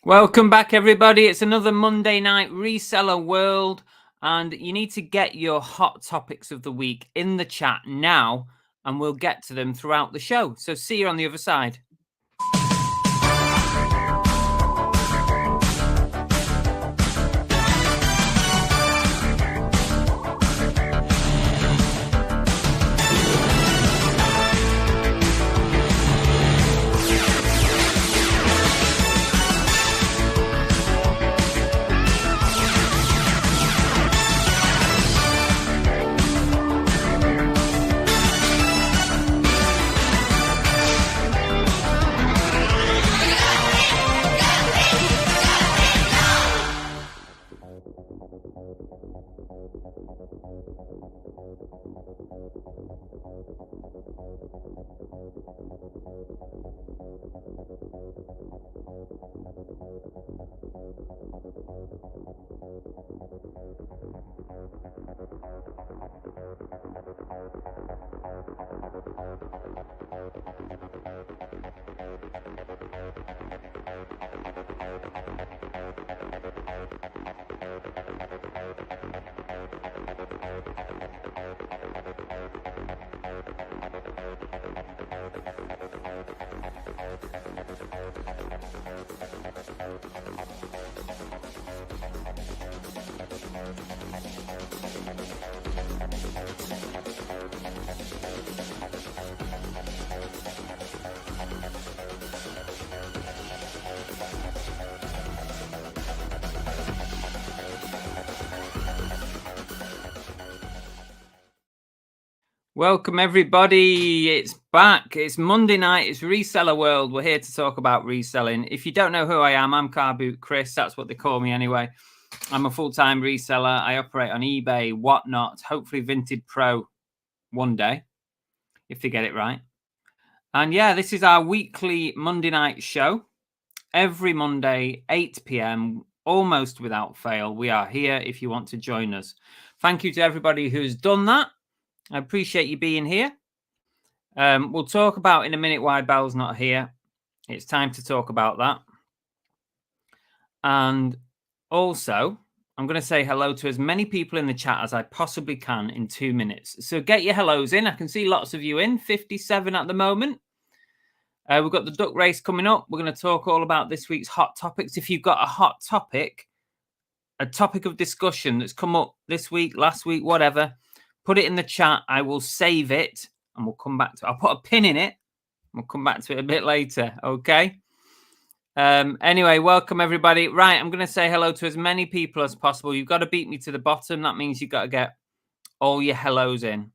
Welcome back, everybody. It's another Monday night Reseller World, and you need to get your hot topics of the week in the chat now, and we'll get to them throughout the show. So see you on the other side. Welcome, everybody. It's back. It's Monday night. It's Reseller World. We're here to talk about reselling. If you don't know who I am, I'm Car Boot Chris. That's what they call me anyway. I'm a full-time reseller. I operate on eBay, whatnot, hopefully VINTED Pro one day, if they get it right. And yeah, this is our weekly Monday night show. Every Monday, 8 p.m., almost without fail. We are here if you want to join us. Thank you to everybody who's done that. I appreciate you being here. We'll talk about in a minute why Belle's not here. It's time to talk about that. And also, I'm going to say hello to as many people in the chat as I possibly can in 2 minutes. So get your hellos in. I can see lots of you in, 57 at the moment. We've got the duck race coming up. We're going to talk all about this week's hot topics. If you've got a hot topic, a topic of discussion that's come up this week, last week, whatever, put it in the chat. I will save it and we'll come back to it. I'll put a pin in it. We'll come back to it a bit later. Okay. Anyway, welcome everybody. Right. I'm going to say hello to as many people as possible. You've got to beat me to the bottom. That means you've got to get all your hellos in.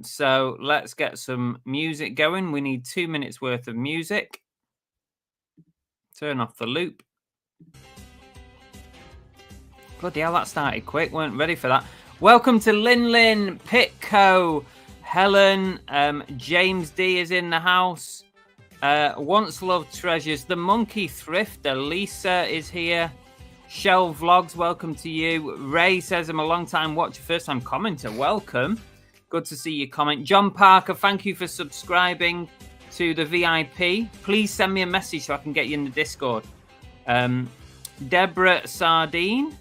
So let's get some music going. We need 2 minutes worth of music. Turn off the loop. Bloody hell, that started quick. Weren't ready for that. Welcome to Lin, Pitco, Helen, James D is in the house. Once Loved Treasures, The Monkey Thrifter, Lisa is here. Shell Vlogs, welcome to you. Ray says, I'm a long time watcher, first time commenter. Welcome. Good to see you comment. John Parker, thank you for subscribing to the VIP. Please send me a message so I can get you in the Discord. Deborah Sardine,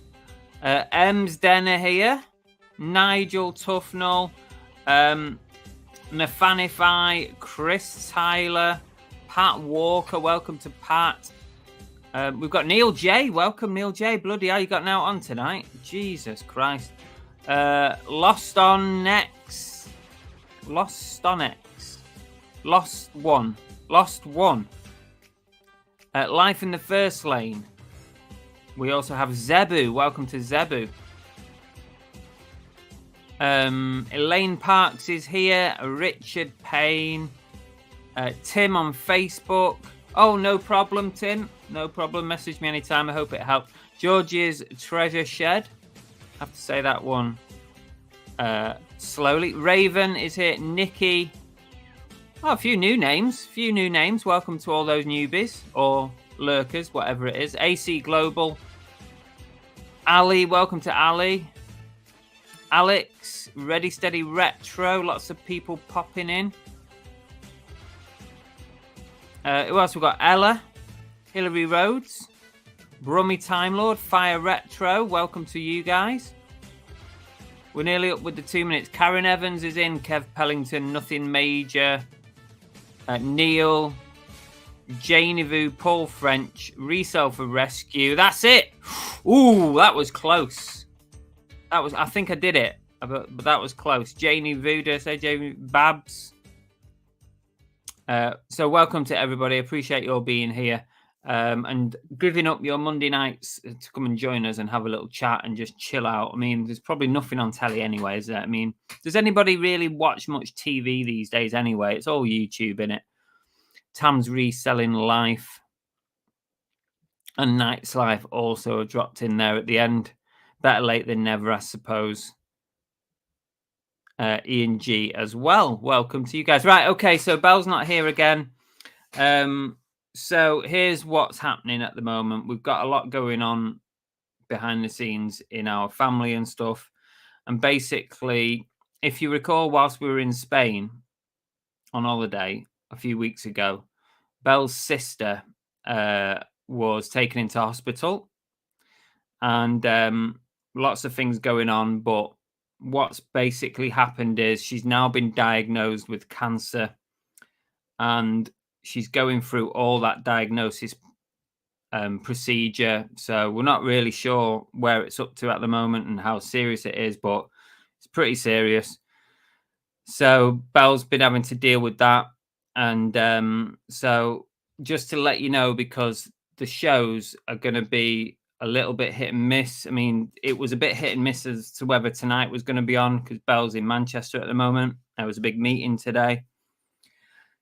Ems Denner here. Nigel Tufnell, Nafanify, Chris Tyler, Pat Walker. Welcome to Pat. We've got Neil J. Welcome, Neil J. Bloody hell, you got now on tonight. Jesus Christ. Lost on X. Lost One. Life in the First Lane. We also have Zebu. Welcome to Zebu. Elaine Parks is here. Richard Payne. Tim on Facebook. Oh, no problem, Tim. No problem. Message me anytime. I hope it helped. George's Treasure Shed. I have to say that one slowly. Raven is here. Nikki. Oh, a few new names. Welcome to all those newbies or lurkers, whatever it is. AC Global. Ali. Welcome to Ali. Alex, Ready Steady Retro, lots of people popping in. Who else? We've got Ella, Hillary Rhodes, Brummy Time Lord, Fire Retro. Welcome to you guys. We're nearly up with the 2 minutes. Karen Evans is in. Kev Pellington, Nothing Major. Neil, Janie Vu, Paul French, Resell for Rescue. That's it. Ooh, that was close. I think I did it, but that was close. Janie Vu, did I say Janie? Babs. So welcome to everybody. Appreciate you all being here. And giving up your Monday nights to come and join us and have a little chat and just chill out. I mean, there's probably nothing on telly anyway, is there? I mean, does anybody really watch much TV these days anyway? It's all YouTube, innit? Tam's Reselling Life and Night's Life also dropped in there at the end. Better late than never, I suppose. Ian G as well. Welcome to you guys. Right, okay, so Belle's not here again. So here's what's happening at the moment. We've got a lot going on behind the scenes in our family and stuff. And basically, if you recall, whilst we were in Spain on holiday a few weeks ago, Belle's sister was taken into hospital. And lots of things going on. But what's basically happened is she's now been diagnosed with cancer. And she's going through all that diagnosis procedure. So we're not really sure where it's up to at the moment and how serious it is, but it's pretty serious. So Belle's been having to deal with that. And so just to let you know, because the shows are going to be a little bit hit and miss. I mean, it was a bit hit and miss as to whether tonight was going to be on because Belle's in Manchester at the moment. There was a big meeting today.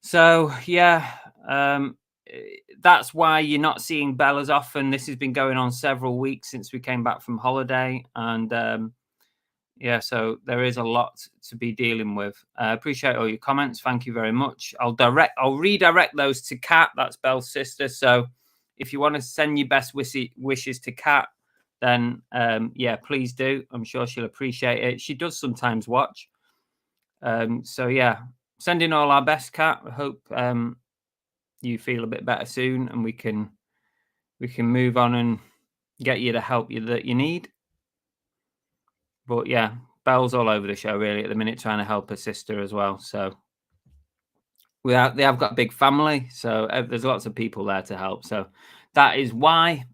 So, yeah, that's why you're not seeing Belle as often. This has been going on several weeks since we came back from holiday. And, yeah, so there is a lot to be dealing with. Appreciate all your comments. Thank you very much. I'll redirect those to Kat. That's Belle's sister. So if you want to send your best wishes to Kat, then, yeah, please do. I'm sure she'll appreciate it. She does sometimes watch. So, yeah. Sending all our best, Kat. I hope you feel a bit better soon, and we can move on and get you the help that you need. But yeah, Belle's all over the show really at the minute, trying to help her sister as well. So they have got a big family, so there's lots of people there to help. So that is why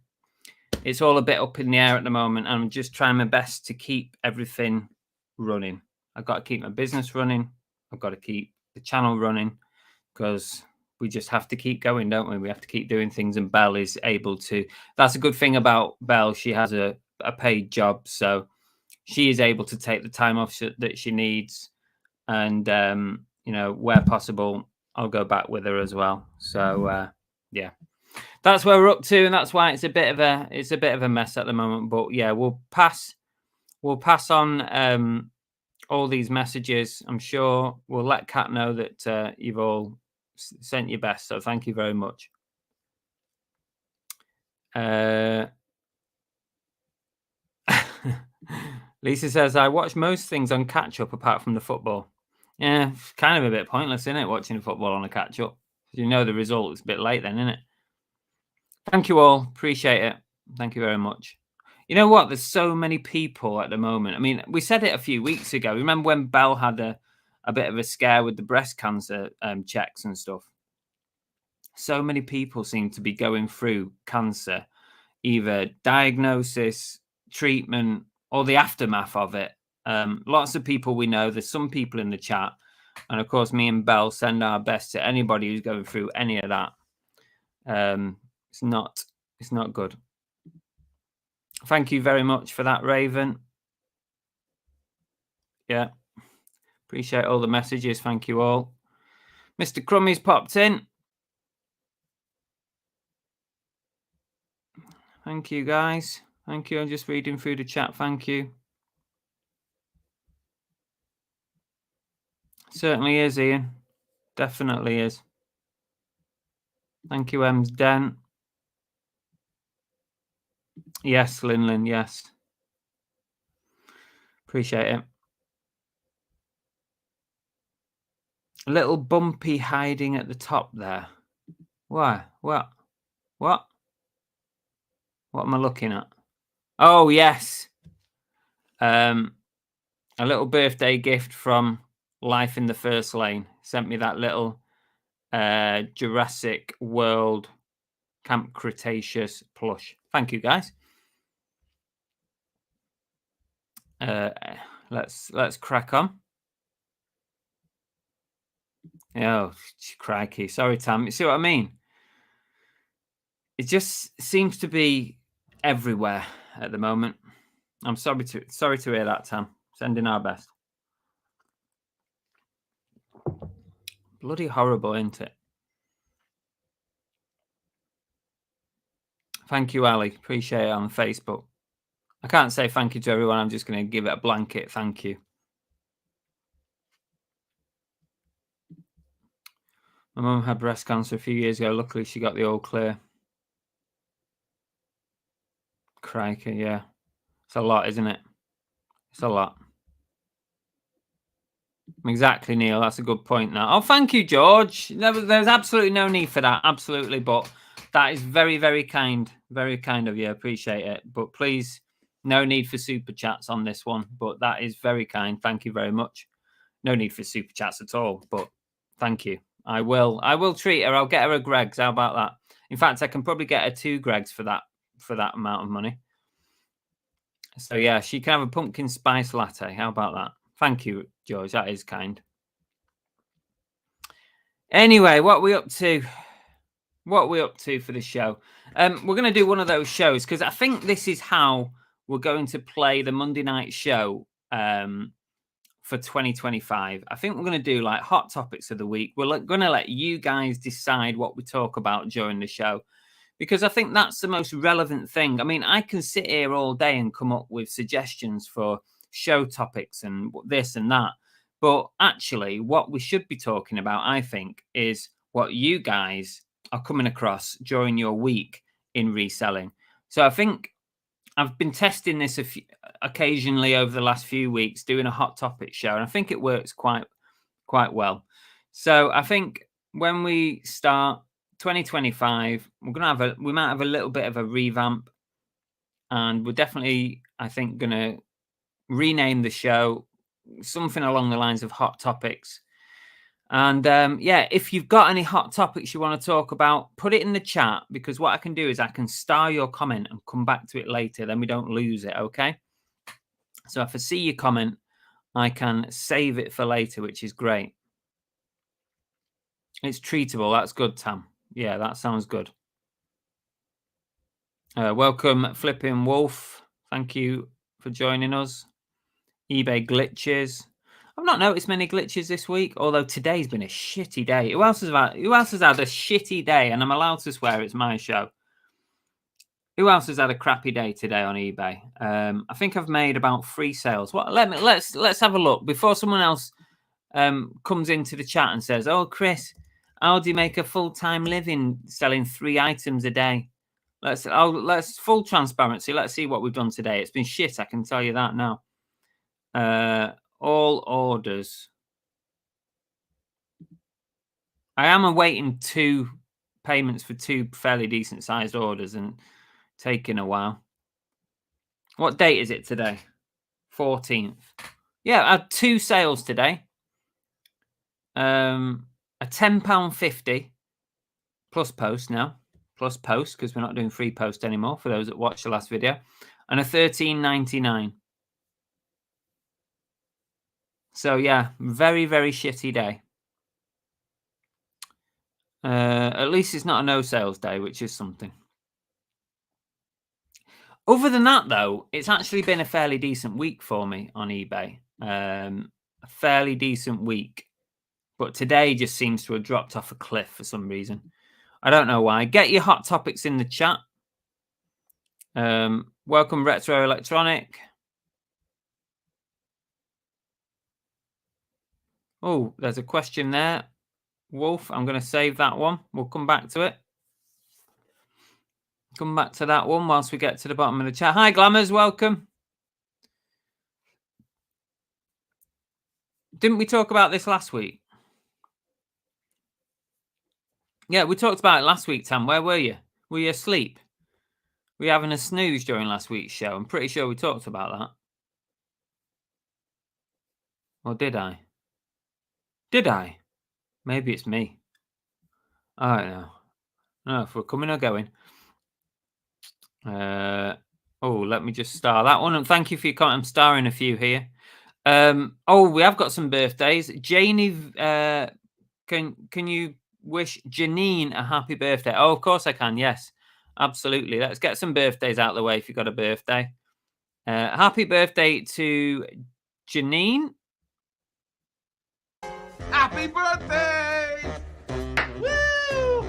it's all a bit up in the air at the moment. I'm just trying my best to keep everything running. I've got to keep my business running. I've got to keep the channel running because we just have to keep going, don't we? We have to keep doing things, and Belle is able to. That's a good thing about Belle. She has a paid job, so she is able to take the time off that she needs, and you know, where possible, I'll go back with her as well. So yeah, that's where we're up to, and that's why it's a bit of a mess at the moment. But yeah, we'll pass on all these messages. I'm sure we'll let Kat know that you've all sent your best. So thank you very much. Lisa says, I watch most things on catch up apart from the football. Yeah, it's kind of a bit pointless, isn't it, watching football on a catch up? You know the result is a bit late then, isn't it? Thank you all. Appreciate it. Thank you very much. You know what? There's so many people at the moment. I mean, we said it a few weeks ago. Remember when Belle had a bit of a scare with the breast cancer checks and stuff? So many people seem to be going through cancer, either diagnosis, treatment, or the aftermath of it. Lots of people we know. There's some people in the chat. And of course, me and Belle send our best to anybody who's going through any of that. It's not good. Thank you very much for that, Raven. Yeah. Appreciate all the messages. Thank you all. Mr. Crummy's popped in. Thank you, guys. Thank you. I'm just reading through the chat. Thank you. Certainly is, Ian. Definitely is. Thank you, Ems Den. Yes, Linlin, yes. Appreciate it. A little bumpy hiding at the top there. Why? What? What? What am I looking at? Oh, yes. A little birthday gift from Life in the First Lane. Sent me that little Jurassic World Camp Cretaceous plush. Thank you, guys. Let's crack on. Oh, crikey. Sorry, Tam. You see what I mean? It just seems to be everywhere at the moment. I'm sorry to hear that, Tam. Sending our best. Bloody horrible, isn't it? Thank you, Ali. Appreciate it on Facebook. I can't say thank you to everyone. I'm just going to give it a blanket thank you. My mum had breast cancer a few years ago. Luckily, she got the all clear. Crikey, yeah. It's a lot, isn't it? It's a lot. Exactly, Neil. That's a good point now. Oh, thank you, George. There's absolutely no need for that. Absolutely. But that is very, very kind. Very kind of you. Appreciate it. But please, no need for super chats on this one. But that is very kind. Thank you very much. No need for super chats at all. But thank you. I will treat her. I'll get her a Greg's. How about that? In fact, I can probably get her 2 Greg's for that amount of money. So yeah, she can have a pumpkin spice latte. How about that? Thank you, George. That is kind. Anyway, what are we up to? What are we up to for the show? We're going to do one of those shows because I think this is how we're going to play the Monday night show for 2025. I think we're going to do like hot topics of the week. We're going to let you guys decide what we talk about during the show because I think that's the most relevant thing. I mean, I can sit here all day and come up with suggestions for show topics and this and that. But actually, what we should be talking about, I think, is what you guys are coming across during your week in reselling. So I think I've been testing this occasionally over the last few weeks, doing a hot topic show, and I think it works quite well. So I think when we start 2025, we might have a little bit of a revamp, and we're definitely, I think, going to rename the show something along the lines of hot topics. And yeah, if you've got any hot topics you want to talk about, put it in the chat because what I can do is I can star your comment and come back to it later. Then we don't lose it. Okay. So if I see your comment, I can save it for later, which is great. It's treatable. That's good, Tam. Yeah, that sounds good. Welcome, Flipping Wolf. Thank you for joining us. eBay glitches. I've not noticed many glitches this week, although today's been a shitty day. Who else has had a shitty day? And I'm allowed to swear, it's my show. Who else has had a crappy day today on eBay? I think I've made about 3 sales. Well, let's have a look before someone else comes into the chat and says, "Oh, Chris, how do you make a full-time living selling 3 items a day?" Let's full transparency. Let's see what we've done today. It's been shit, I can tell you that now. All orders. I am awaiting 2 payments for 2 fairly decent sized orders and taking a while. What date is it today? 14th. Yeah, I had 2 sales today. A £10.50 plus post now. Plus post because we're not doing free post anymore for those that watched the last video. And a £13.99. So yeah, very, very shitty day. At least it's not a no sales day, which is something. Other than that, though, it's actually been a fairly decent week for me on eBay. A fairly decent week. But today just seems to have dropped off a cliff for some reason. I don't know why. Get your hot topics in the chat. Welcome, Retro Electronic. Oh, there's a question there. Wolf, I'm going to save that one. We'll come back to it. Come back to that one whilst we get to the bottom of the chat. Hi, Glamours. Welcome. Didn't we talk about this last week? Yeah, we talked about it last week, Tam. Where were you? Were you asleep? Were you having a snooze during last week's show? I'm pretty sure we talked about that. Or did I? Did I? Maybe it's me. I don't know. No, if we're coming or going. Let me just star that one. And thank you for your comment. I'm starring a few here. We have got some birthdays. Janie, can you wish Janine a happy birthday? Oh, of course I can. Yes, absolutely. Let's get some birthdays out of the way if you've got a birthday. Happy birthday to Janine. Happy birthday! Woo!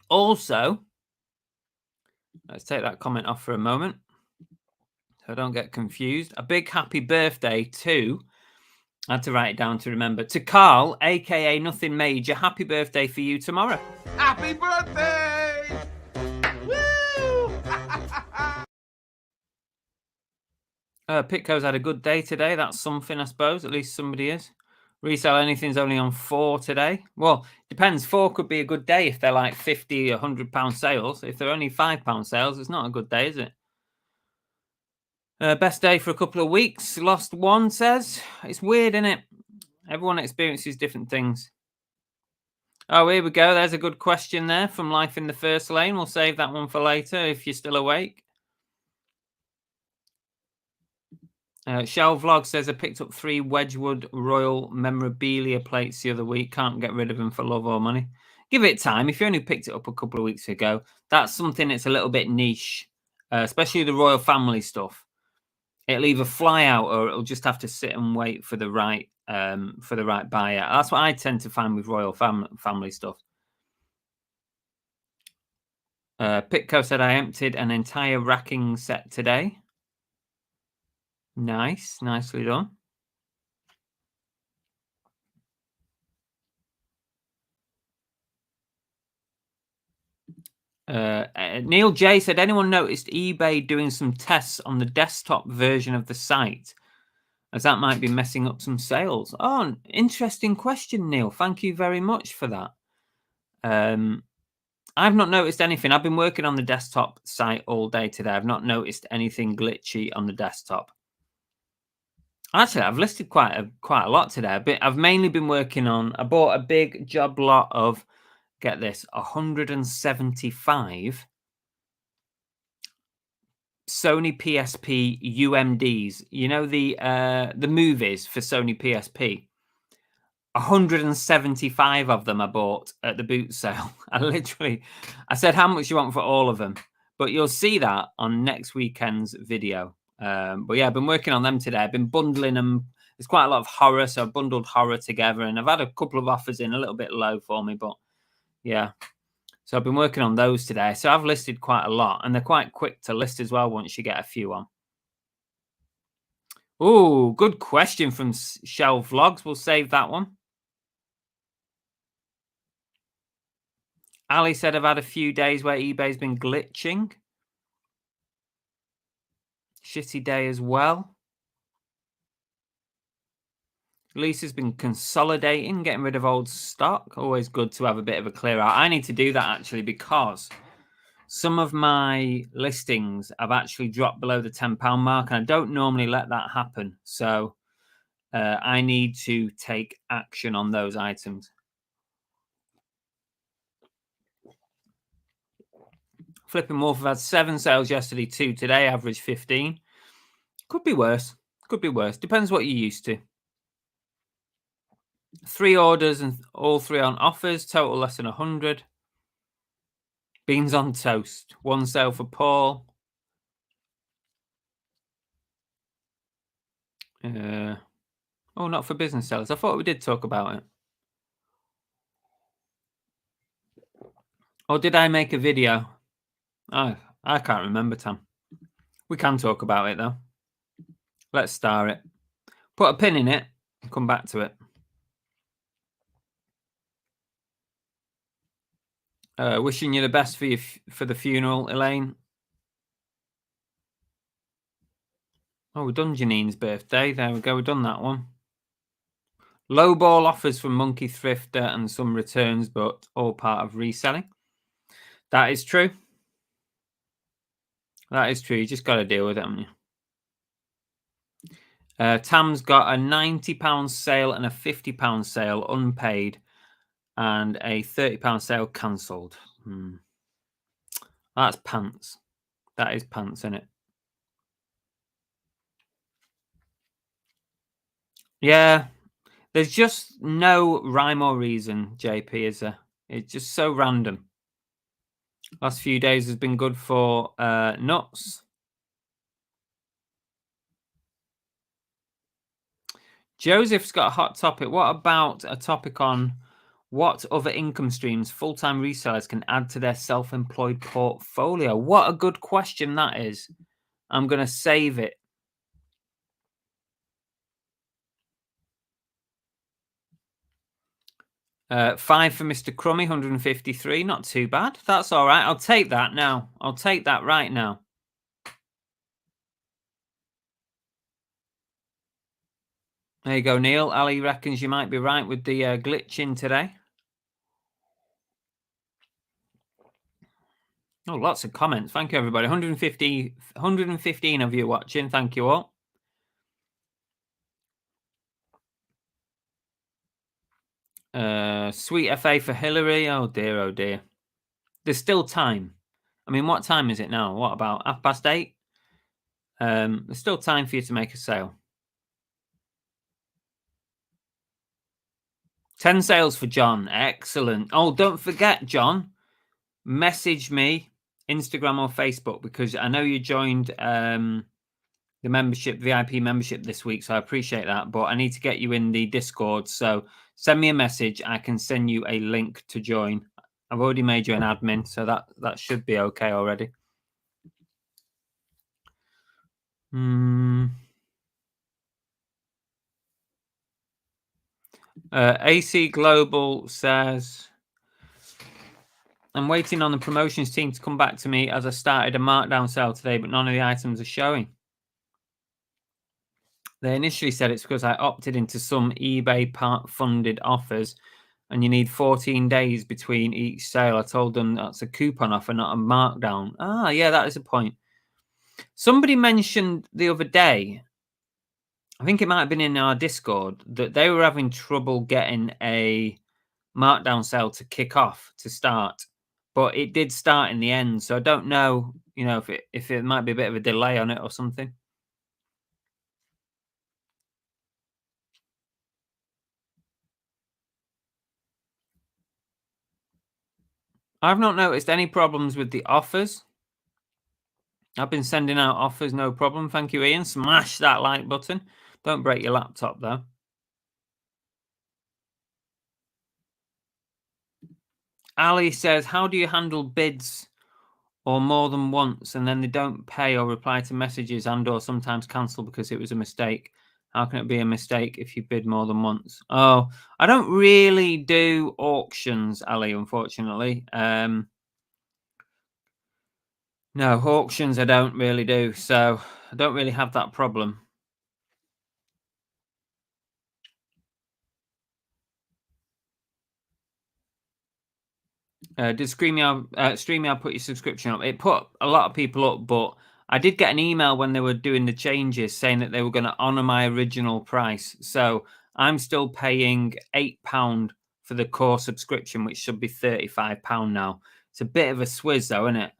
Also, let's take that comment off for a moment so I don't get confused. A big happy birthday to, I had to write it down to remember, to Carl, aka Nothing Major. Happy birthday for you tomorrow. Happy birthday! Woo! Pitco's had a good day today. That's something, I suppose. At least somebody is. Resell anything's only on 4 today. Well, depends. 4 could be a good day if they're like 50, £100 sales. If they're only £5 sales, it's not a good day, is it? Best day for a couple of weeks. Lost 1 says. It's weird, isn't it? Everyone experiences different things. Oh, here we go. There's a good question there from Life in the First Lane. We'll save that one for later if you're still awake. Shell Vlog says I picked up 3 Wedgwood Royal memorabilia plates the other week. Can't get rid of them for love or money. Give it time. If you only picked it up a couple of weeks ago, that's something that's a little bit niche, especially the royal family stuff. It'll either fly out or it'll just have to sit and wait for the right buyer. That's what I tend to find with royal family stuff. Pitco said I emptied an entire racking set today. Nice, nicely done. Neil J said, anyone noticed eBay doing some tests on the desktop version of the site, as that might be messing up some sales? Oh, interesting question, Neil. Thank you very much for that. I've not noticed anything. I've been working on the desktop site all day today. I've not noticed anything glitchy on the desktop. Actually, I've listed quite a lot today. I've mainly been working on. I bought a big job lot of, get this, 175 Sony PSP UMDs. You know the movies for Sony PSP. 175 of them I bought at the boot sale. I said, how much you want for all of them? But you'll see that on next weekend's video. But yeah, I've been working on them today. I've been bundling them. There's quite a lot of horror, so I've bundled horror together, and I've had a couple of offers in, a little bit low for me, but yeah. So I've been working on those today. So I've listed quite a lot, and they're quite quick to list as well once you get a few on. Oh, good question from Shell Vlogs. We'll save that one. Ali said, I've had a few days where eBay's been glitching. Shitty day as well. Lisa's been consolidating, getting rid of old stock. Always good to have a bit of a clear out. I need to do that actually because some of my listings have actually dropped below the £10 mark, and I don't normally let that happen. So I need to take action on those items. Flipping Wolf have had 7 sales yesterday, 2 today, average 15. Could be worse. Could be worse. Depends what you're used to. 3 orders and all 3 on offers, total less than 100. Beans on toast. 1 sale for Paul. Not for business sellers. I thought we did talk about it. Or did I make a video? Oh, I can't remember, Tam. We can talk about it, though. Let's star it. Put a pin in it and come back to it. Wishing you the best for the funeral, Elaine. Oh, we've done Janine's birthday. There we go. We've done that one. Low ball offers from Monkey Thrifter and some returns, but all part of reselling. That is true. That is true. You just got to deal with it, haven't you? Tam's got a £90 sale and a £50 sale unpaid and a £30 sale cancelled. That's pants. That is pants, isn't it? Yeah. There's just no rhyme or reason, JP, is there? It's just so random. Last few days has been good for nuts. Joseph's got a hot topic. What about a topic on what other income streams full-time resellers can add to their self-employed portfolio? What a good question that is. I'm going to save it. Five for Mr. Crummy, 153. Not too bad. That's all right. I'll take that now. I'll take that right now. There you go, Neil. Ali reckons you might be right with the glitch in today. Oh, lots of comments. Thank you, everybody. 115 of you watching. Thank you all. Sweet FA for Hillary. Oh, dear, oh, dear. There's still time. I mean, what time is it now? What, about 8:30? There's still time for you to make a sale. 10 sales for John. Excellent. Oh, don't forget, John, message me, Instagram or Facebook, because I know you joined the membership, VIP membership this week, so I appreciate that. But I need to get you in the Discord, so send me a message. I can send you a link to join. I've already made you an admin, so that should be okay already. AC Global says, I'm waiting on the promotions team to come back to me as I started a markdown sale today, but none of the items are showing. They initially said it's because I opted into some eBay part-funded offers and you need 14 days between each sale. I told them that's a coupon offer, not a markdown. Ah, yeah, that is a point. Somebody mentioned the other day, I think it might have been in our Discord, that they were having trouble getting a markdown sale to kick off, to start. But it did start in the end, so I don't know, if it might be a bit of a delay on it or something. I've not noticed any problems with the offers. I've been sending out offers, no problem. Thank you, Ian. Smash that like button. Don't break your laptop, though. Ali says, how do you handle bids or more than once and then they don't pay or reply to messages and or sometimes cancel because it was a mistake? How can it be a mistake if you bid more than once? Oh, I don't really do auctions, Ali, unfortunately. No, auctions I don't really do, so I don't really have that problem. Did StreamYard put your subscription up? It put a lot of people up, but I did get an email when they were doing the changes saying that they were going to honour my original price. So I'm still paying £8 for the core subscription, which should be £35 now. It's a bit of a swizz, though, isn't it?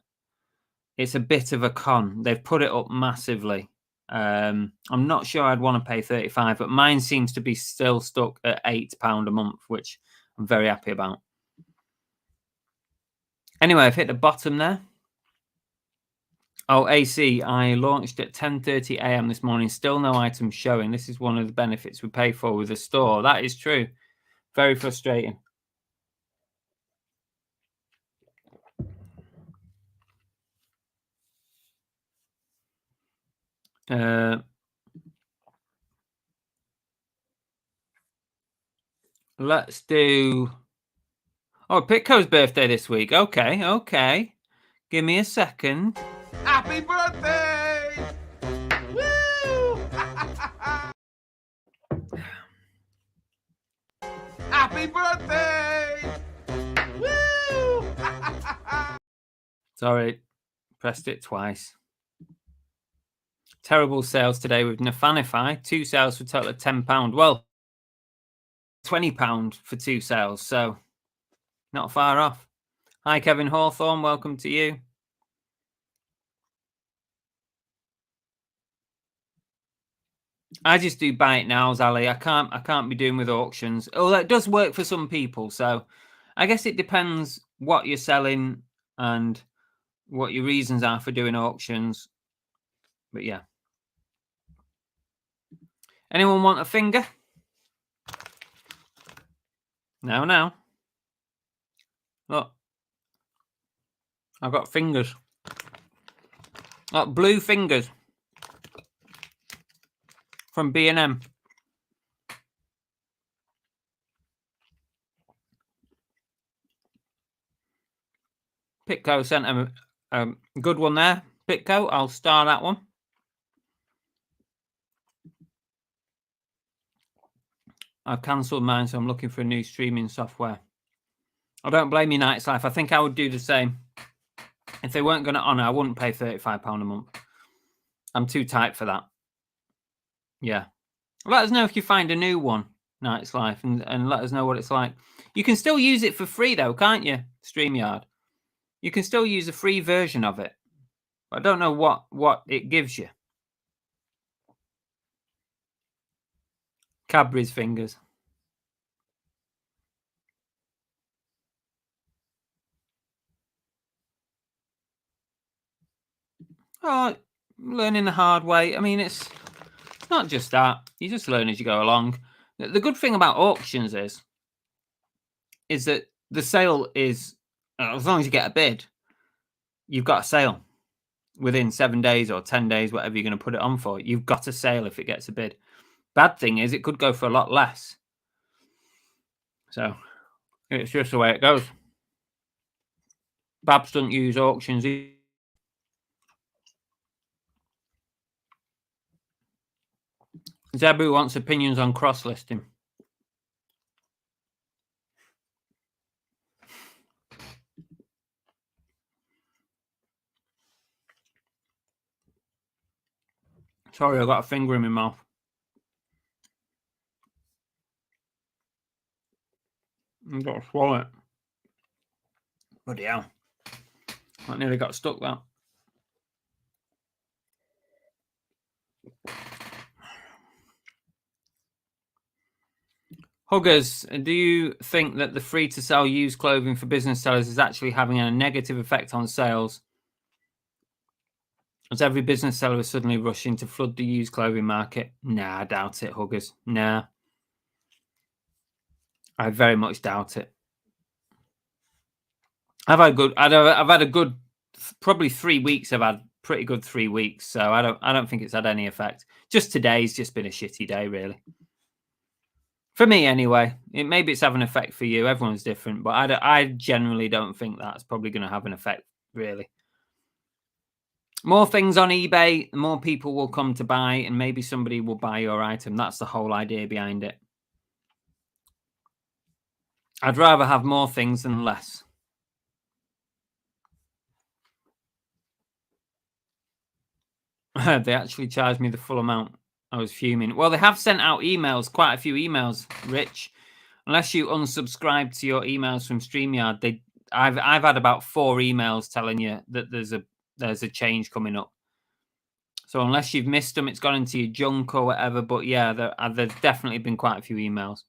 It's a bit of a con. They've put it up massively. I'm not sure I'd want to pay 35, but mine seems to be still stuck at £8 a month, which I'm very happy about. Anyway, I've hit the bottom there. Oh, AC, I launched at 10:30 a.m. this morning. Still no items showing. This is one of the benefits we pay for with the store. That is true. Very frustrating. Let's do... Oh, Pitco's birthday this week. Okay. Give me a second. Happy birthday! Woo! Happy birthday! Woo! Sorry, pressed it twice. Terrible sales today with Nafanify. 2 sales for a total of £10. Well, £20 for 2 sales, so not far off. Hi, Kevin Hawthorne. Welcome to you. I just do buy it nows, Ali. I can't be doing with auctions. Oh, that does work for some people. So I guess it depends what you're selling and what your reasons are for doing auctions. But yeah. Anyone want a finger? No. Look. I've got fingers. Look, blue fingers. From B&M. Pitco sent a good one there. Pitco, I'll star that one. I've cancelled mine, so I'm looking for a new streaming software. I don't blame you, Night's Life. I think I would do the same. If they weren't going to honour, I wouldn't pay £35 a month. I'm too tight for that. Yeah. Let us know if you find a new one, Night's Life, and let us know what it's like. You can still use it for free, though, can't you, StreamYard? You can still use a free version of it. I don't know what it gives you. Cadbury's fingers. Oh, learning the hard way. I mean, it's not just that. You just learn as you go along. The good thing about auctions is that the sale is, as long as you get a bid, you've got a sale within 7 days or 10 days, whatever you're going to put it on for. You've got a sale if it gets a bid. Bad thing is it could go for a lot less. So it's just the way it goes. Babs doesn't use auctions. Zebu wants opinions on cross-listing. Sorry, I got a finger in my mouth. I've got to swallow it. Bloody hell. I nearly got stuck that. Huggers, do you think that the free-to-sell used clothing for business sellers is actually having a negative effect on sales? As every business seller is suddenly rushing to flood the used clothing market? Nah, I doubt it, Huggers. Nah. I very much doubt it. I've had a good probably 3 weeks. I've had pretty good 3 weeks, so I don't think it's had any effect. Just today's just been a shitty day, really. For me, anyway. Maybe it's having an effect for you. Everyone's different, but I generally don't think that's probably going to have an effect, really. More things on eBay, the more people will come to buy, and maybe somebody will buy your item. That's the whole idea behind it. I'd rather have more things than less. They actually charged me the full amount. I was fuming. Well, they have sent out emails, quite a few emails, Rich. Unless you unsubscribe to your emails from StreamYard, I've had about 4 emails telling you that there's a change coming up. So unless you've missed them, it's gone into your junk or whatever. But yeah, there's definitely been quite a few emails.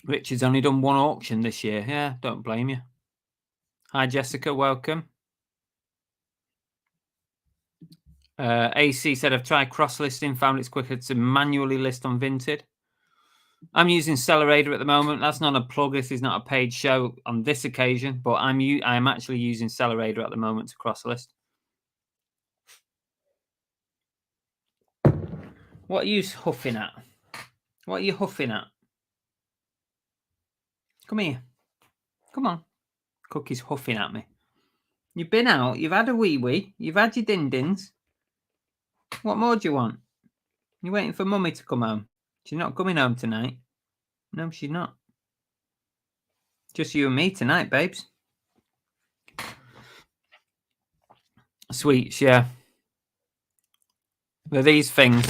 Rich has only done 1 auction this year. Yeah, don't blame you. Hi, Jessica. Welcome. AC said, I've tried cross-listing, found it's quicker to manually list on VINTED. I'm using Sellerator at the moment. That's not a plug. This is not a paid show on this occasion, but I'm actually using Sellerator at the moment to cross-list. What are you huffing at? What are you huffing at? Come here. Come on. Cookie's huffing at me. You've been out. You've had a wee-wee. You've had your din-dins. What more do you want? You waiting for Mummy to come home? She's not coming home tonight. No, she's not. Just you and me tonight, babes. Sweets, yeah. They're these things.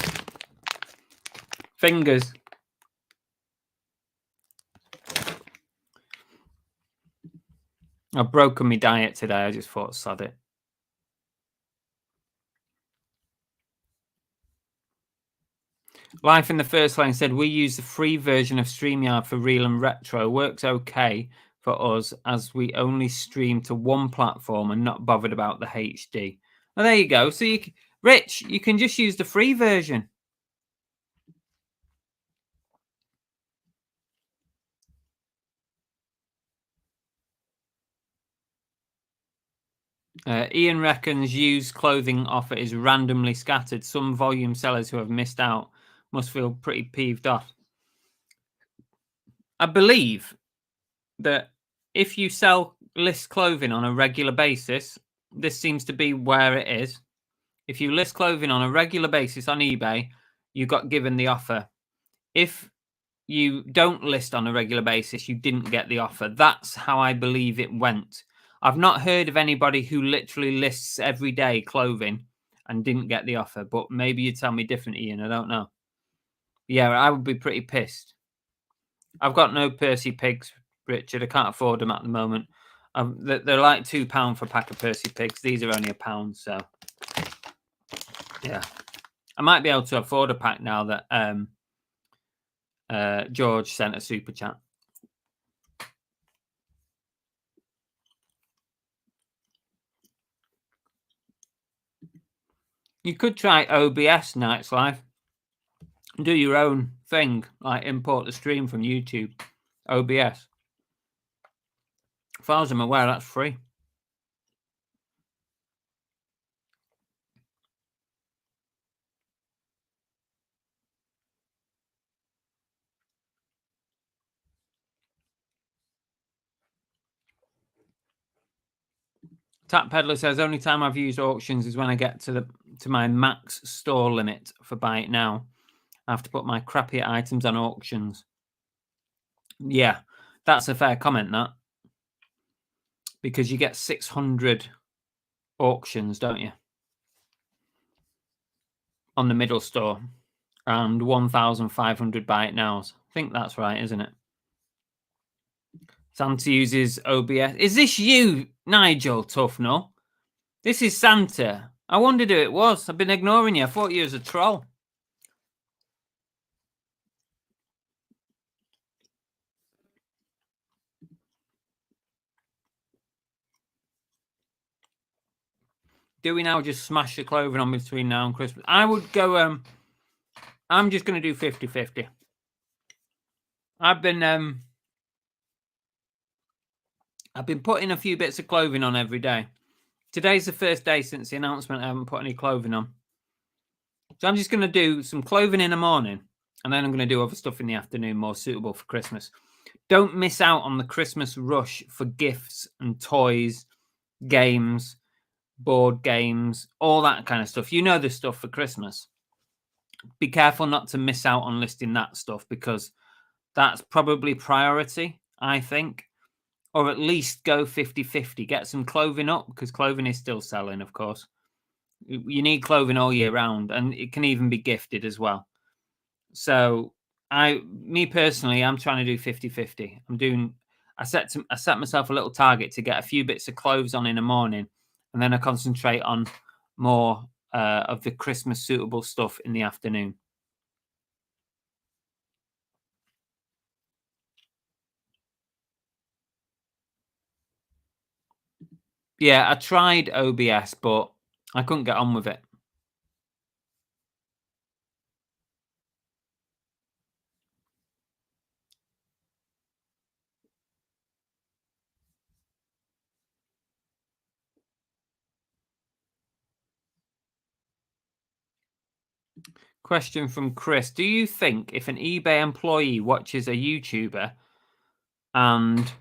Fingers. I've broken my diet today. I just thought, sod it. Life in the First Lane said, we use the free version of StreamYard for Reel and Retro. Works okay for us as we only stream to one platform and not bothered about the HD. Well, there you go. So, Rich, you can just use the free version. Ian reckons used clothing offer is randomly scattered. Some volume sellers who have missed out must feel pretty peeved off. I believe that if you sell list clothing on a regular basis, this seems to be where it is. If you list clothing on a regular basis on eBay, you got given the offer. If you don't list on a regular basis, you didn't get the offer. That's how I believe it went. I've not heard of anybody who literally lists every day clothing and didn't get the offer, but maybe you tell me different, Ian. I don't know. Yeah, I would be pretty pissed. I've got no Percy pigs, Richard. I can't afford them at the moment. They're like £2 for a pack of Percy pigs. These are only £1, so yeah. I might be able to afford a pack now that George sent a super chat. You could try OBS Night's Life. Do your own thing, like import the stream from YouTube. OBS. As far as I'm aware, that's free. Tap Peddler says, only time I've used auctions is when I get to my max store limit for buy it now. I have to put my crappy items on auctions. Yeah, that's a fair comment, that. Because you get 600 auctions, don't you? On the middle store. And 1,500 buy it nows. I think that's right, isn't it? Santa uses OBS. Is this you, Nigel Tufnell? This is Santa. I wondered who it was. I've been ignoring you. I thought you was a troll. Do we now just smash the clothing on between now and Christmas? I would go, I'm just going to do 50-50. I've been putting a few bits of clothing on every day. Today's the first day since the announcement I haven't put any clothing on. So I'm just going to do some clothing in the morning, and then I'm going to do other stuff in the afternoon, more suitable for Christmas. Don't miss out on the Christmas rush for gifts and toys, games, board games, all that kind of stuff. You know the stuff for Christmas. Be careful not to miss out on listing that stuff, because that's probably priority, I think. Or at least go 50-50. Get some clothing up, because clothing is still selling, of course. You need clothing all year round, and it can even be gifted as well. So me personally, I'm trying to do 50-50. I set myself a little target to get a few bits of clothes on in the morning, and then I concentrate on more of the Christmas suitable stuff in the afternoon. Yeah, I tried OBS, but I couldn't get on with it. Question from Chris. Do you think if an eBay employee watches a YouTuber and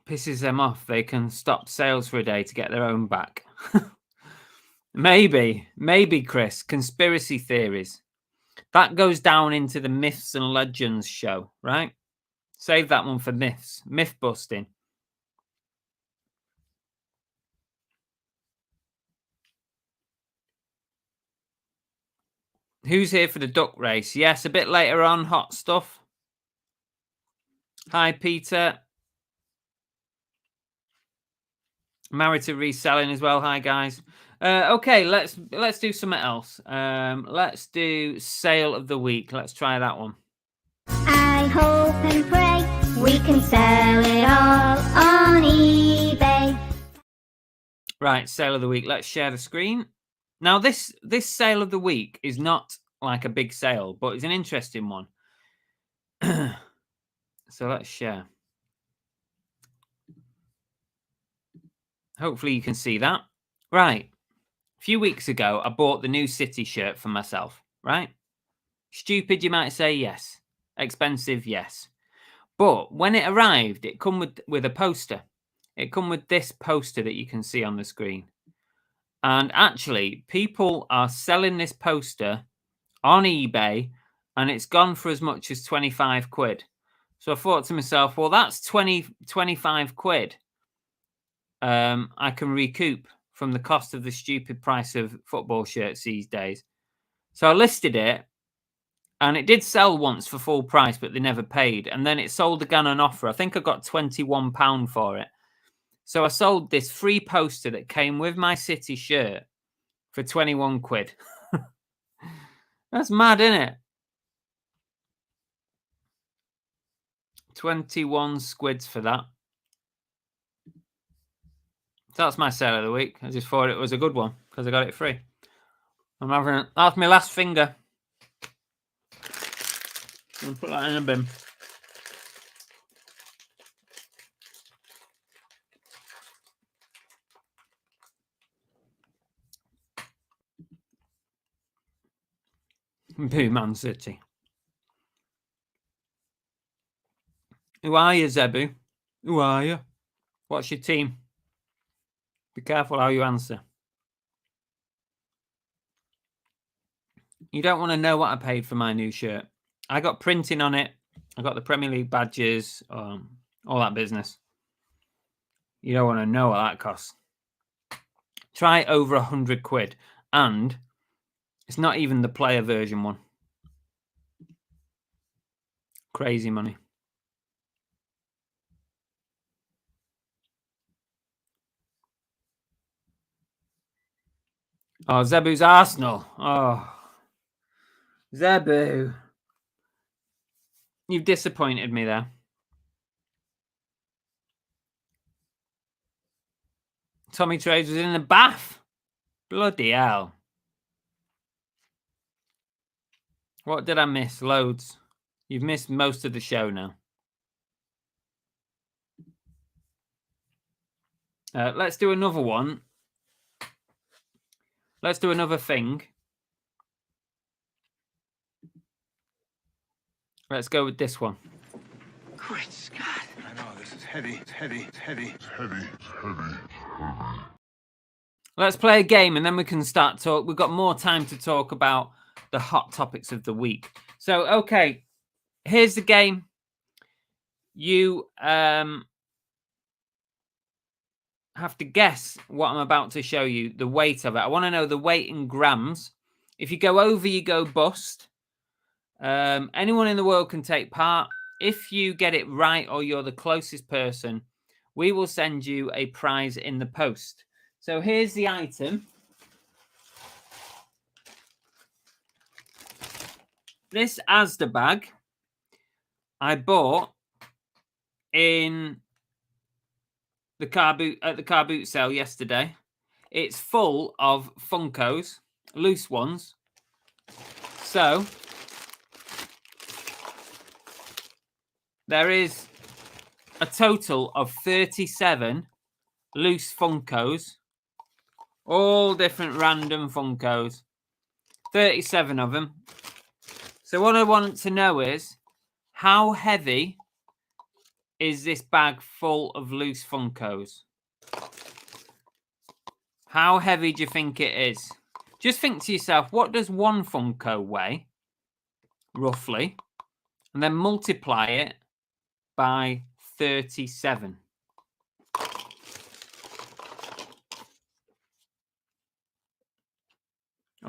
pisses them off, they can stop sales for a day to get their own back? Maybe, Chris. Conspiracy theories. That goes down into the myths and legends show, right? Save that one for myths. Myth busting. Who's here for the duck race? Yes, a bit later on. Hot stuff. Hi, Peter. Married to reselling as well. Hi, guys. Okay, let's do something else. Let's do sale of the week. Let's try that one. I hope and pray we can sell it all on eBay. Right, sale of the week. Let's share the screen. Now, this sale of the week is not like a big sale, but it's an interesting one. So let's share. Hopefully you can see that. Right. A few weeks ago, I bought the new City shirt for myself, right? Stupid, you might say, yes. Expensive, yes. But when it arrived, it come with a poster. It come with this poster that you can see on the screen. And actually, people are selling this poster on eBay, and it's gone for as much as 25 quid. So I thought to myself, well, that's 25 quid. I can recoup from the cost of the stupid price of football shirts these days. So I listed it, and it did sell once for full price, but they never paid. And then it sold again on offer. I think I got £21 for it. So I sold this free poster that came with my City shirt for 21 quid. That's mad, isn't it? 21 squids for that. So that's my sale of the week. I just thought it was a good one because I got it free. That's my last finger. I'll put that in a bin. Boo Man City. Who are you, Zebu? Who are you? What's your team? Be careful how you answer. You don't want to know what I paid for my new shirt. I got printing on it. I got the Premier League badges, all that business. You don't want to know what that costs. Try over 100 quid. And it's not even the player version one. Crazy money. Oh, Zebu's Arsenal. Oh, Zebu. You've disappointed me there. Tommy Trades was in the bath. Bloody hell. What did I miss? Loads. You've missed most of the show now. Let's do another one. Let's do another thing. Let's go with this one. Great Scott. I know, this is heavy. It's heavy. It's heavy. It's heavy. It's heavy. It's heavy. Let's play a game and then we can start talk. We've got more time to talk about the hot topics of the week. So, okay, here's the game. You have to guess what I'm about to show you, the weight of it. I want to know the weight in grams. If you go over, you go bust. Anyone in the world can take part. If you get it right or you're the closest person, we will send you a prize in the post. So here's the item. This Asda bag I bought in the car boot sale yesterday. It's full of Funkos, loose ones. So there is a total of 37 loose Funkos, all different random Funkos, 37 of them. So what I want to know is, how heavy is this bag full of loose Funkos? How heavy do you think it is? Just think to yourself, what does one Funko weigh, roughly? And then multiply it by 37.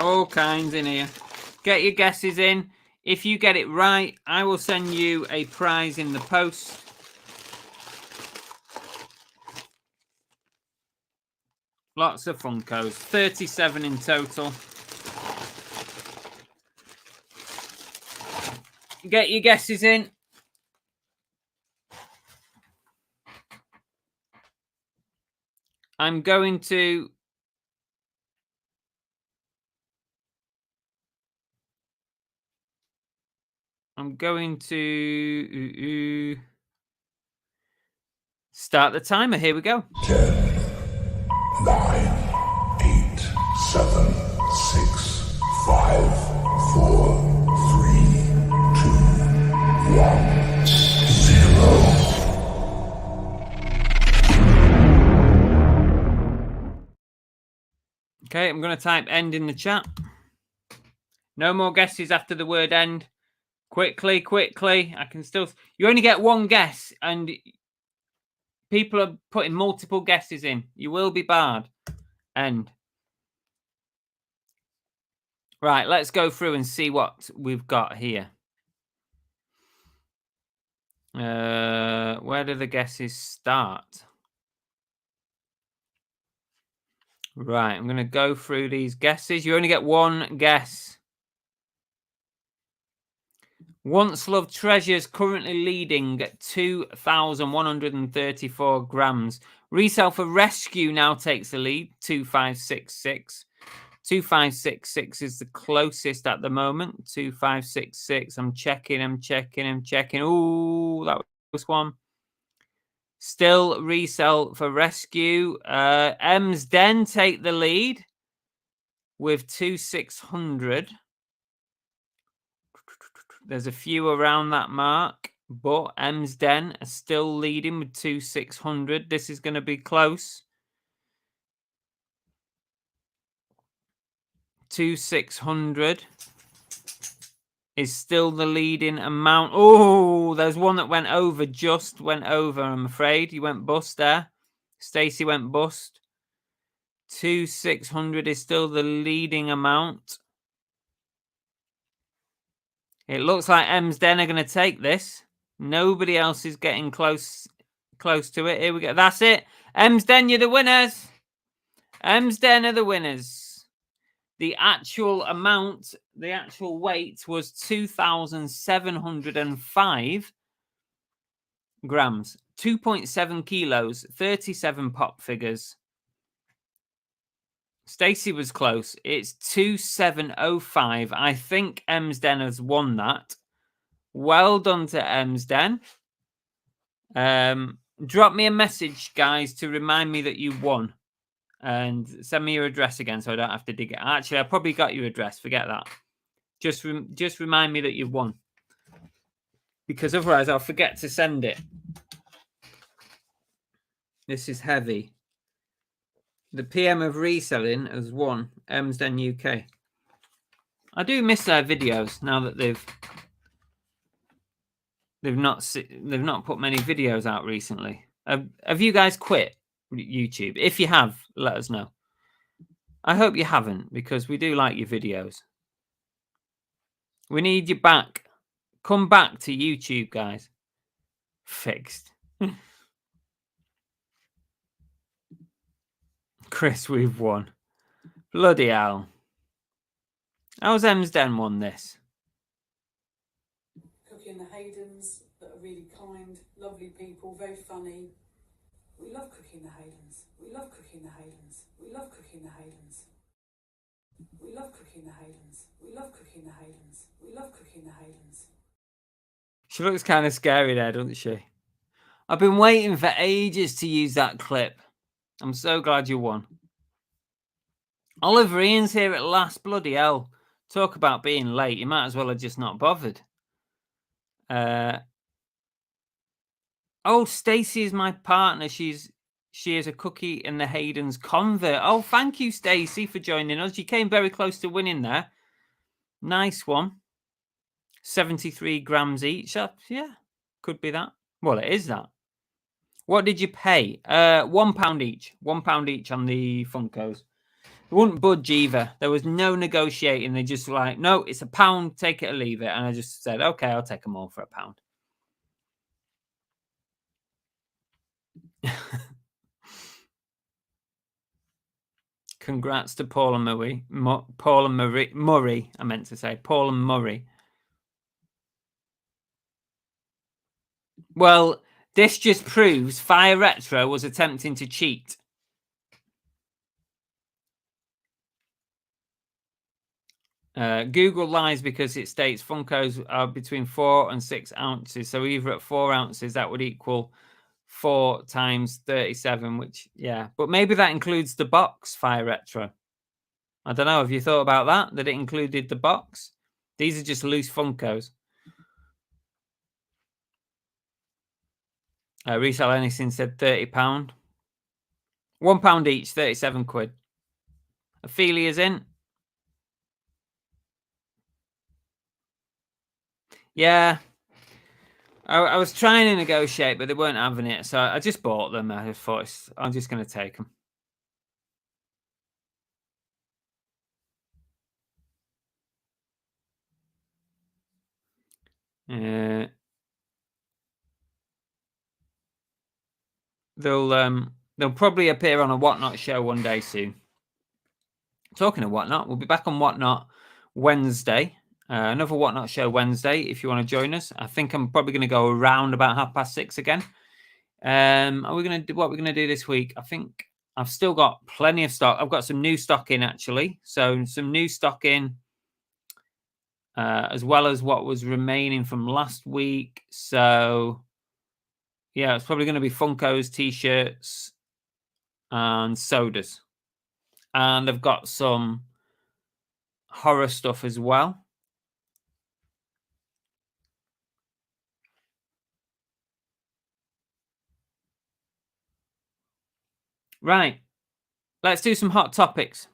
All kinds in here. Get your guesses in. If you get it right, I will send you a prize in the post. Lots of Funkos. 37 in total. Get your guesses in. I'm going to start the timer. Here we go. 10, 9, 8, 7, 6, 5, 4, 3, 2, 1, 0. Okay, I'm going to type end in the chat. No more guesses after the word end. Quickly. I can still... You only get one guess, and people are putting multiple guesses in. You will be barred. End. Right, let's go through and see what we've got here. Where do the guesses start? Right, I'm going to go through these guesses. You only get one guess. Once Loved Treasures currently leading 2,134 grams. Resale for Rescue now takes the lead, 2,566. 2,566 is the closest at the moment. 2,566. I'm checking. Ooh, that was one. Still Resale for Rescue. M's Den take the lead with 2,600. There's a few around that mark, but M's Den are still leading with 2,600. This is going to be close. 2,600 is still the leading amount. Oh, there's one that went over, I'm afraid. You went bust there. Stacey went bust. 2,600 is still the leading amount. It looks like M's Den are going to take this. Nobody else is getting close to it. Here we go. That's it. M's Den, you're the winners. M's Den are the winners. The actual amount, the actual weight was 2,705 grams. 2.7 kilos, 37 pop figures. Stacey was close. It's 2,705. I think M's Den has won that. Well done to M's Den. Drop me a message, guys, to remind me that you won. And send me your address again so I don't have to dig it. Actually, I probably got your address. Forget that. Just remind me that you've won. Because otherwise I'll forget to send it. This is heavy. The PM of Reselling has won. M's Den UK. I do miss their videos now that they've not put many videos out recently. Have you guys quit YouTube? If you have, let us know. I hope you haven't, because we do like your videos. We need you back. Come back to YouTube, guys. Fixed. Chris, we've won. Bloody hell. How's M's Den won this? Cookie and the Haydens that are really kind, lovely people, very funny. We love Cookie and the Haydens. We love Cookie and the Haydens. We love Cookie and the Haydens. We love Cookie and the Haydens. We love Cookie and the Haydens. We love Cookie and the Haydens. She looks kind of scary there, doesn't she? I've been waiting for ages to use that clip. I'm so glad you won. Oliver Ian's here at last. Bloody hell. Talk about being late. You might as well have just not bothered. Oh, Stacey is my partner. She's She is a cookie in the Hayden's convert. Oh, thank you, Stacey, for joining us. You came very close to winning there. Nice one. 73 grams each. Yeah, could be that. Well, it is that. What did you pay? £1 each. £1 each on the Funkos. They wouldn't budge either. There was no negotiating. They just like, no, it's £1. Take it or leave it. And I just said, okay, I'll take them all for £1. Congrats to Paul and Murray. Murray, I meant to say. Paul and Murray. Well, this just proves Fire Retro was attempting to cheat. Google lies because it states Funkos are between 4 and 6 ounces. So either at 4 ounces, that would equal 4 times 37, which, yeah. But maybe that includes the box, Fire Retro. I don't know. Have you thought about that? That it included the box? These are just loose Funkos. Resell anything said £30. £1 each, 37 quid. Ophelia's in. Yeah. I was trying to negotiate, but they weren't having it. So I just bought them. I thought I'm just going to take them. They'll probably appear on a Whatnot show one day soon. Talking of Whatnot, we'll be back on Whatnot Wednesday. Another Whatnot show Wednesday if you want to join us. I think I'm probably going to go around about 6:30 again. What we're going to do this week? I think I've still got plenty of stock. I've got some new stock in actually. So some new stock in as well as what was remaining from last week. So yeah, it's probably going to be Funkos, t-shirts, and sodas. And I've got some horror stuff as well. Right. Let's do some hot topics.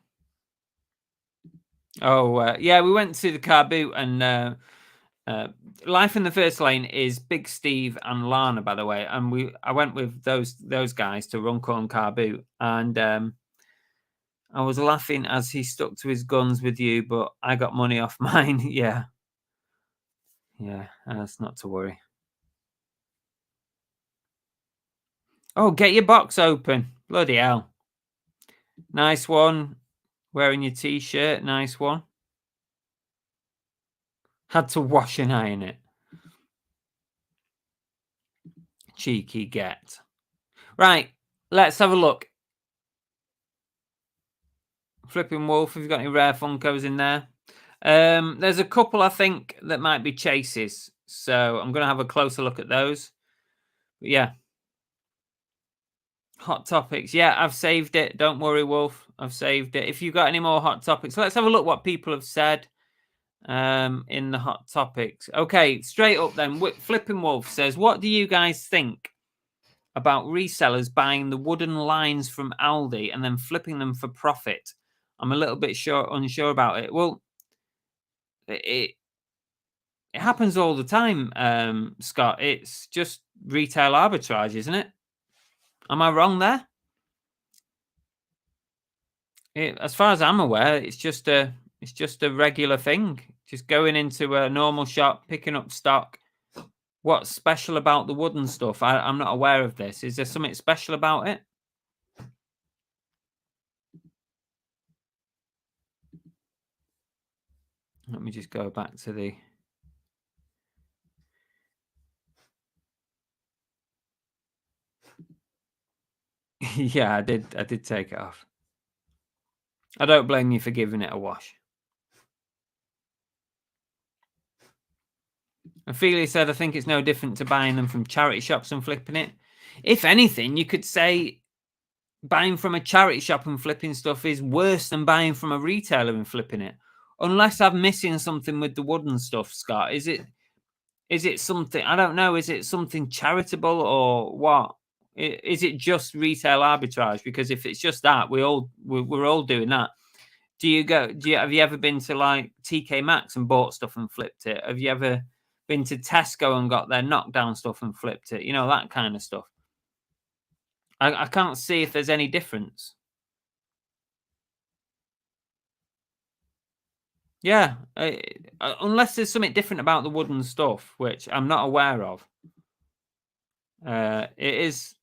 Oh, yeah, we went to the car boot and Life in the First Lane is Big Steve and Lana, by the way. And I went with those guys to Runco and car boot. And I was laughing as he stuck to his guns with you, but I got money off mine. Yeah. Yeah, that's not to worry. Oh, get your box open. Bloody hell. Nice one. Wearing your t-shirt. Nice one. Had to wash and iron it. Cheeky get. Right. Let's have a look. Flipping Wolf, have you got any rare Funkos in there? There's a couple, I think, that might be chases. So I'm going to have a closer look at those. But yeah. Hot topics. Yeah, I've saved it. Don't worry, Wolf. I've saved it. If you've got any more hot topics, let's have a look what people have said in the hot topics. Okay, straight up then. Flipping Wolf says, what do you guys think about resellers buying the wooden lines from Aldi and then flipping them for profit? I'm a little bit unsure about it. Well, it happens all the time, Scott. It's just retail arbitrage, isn't it? Am I wrong there? As far as I'm aware, it's just a regular thing. Just going into a normal shop, picking up stock. What's special about the wooden stuff? I'm not aware of this. Is there something special about it? Let me just go back to the... Yeah, I did take it off. I don't blame you for giving it a wash. Ophelia said, I think it's no different to buying them from charity shops and flipping it. If anything, you could say buying from a charity shop and flipping stuff is worse than buying from a retailer and flipping it. Unless I'm missing something with the wooden stuff, Scott. Is it something, I don't know, is it something charitable or what? Is it just retail arbitrage? Because if it's just that, we're all doing that. Have you ever been to like TK Maxx and bought stuff and flipped it? Have you ever been to Tesco and got their knockdown stuff and flipped it? You know, that kind of stuff. I can't see if there's any difference. Yeah, unless there's something different about the wooden stuff, which I'm not aware of. It is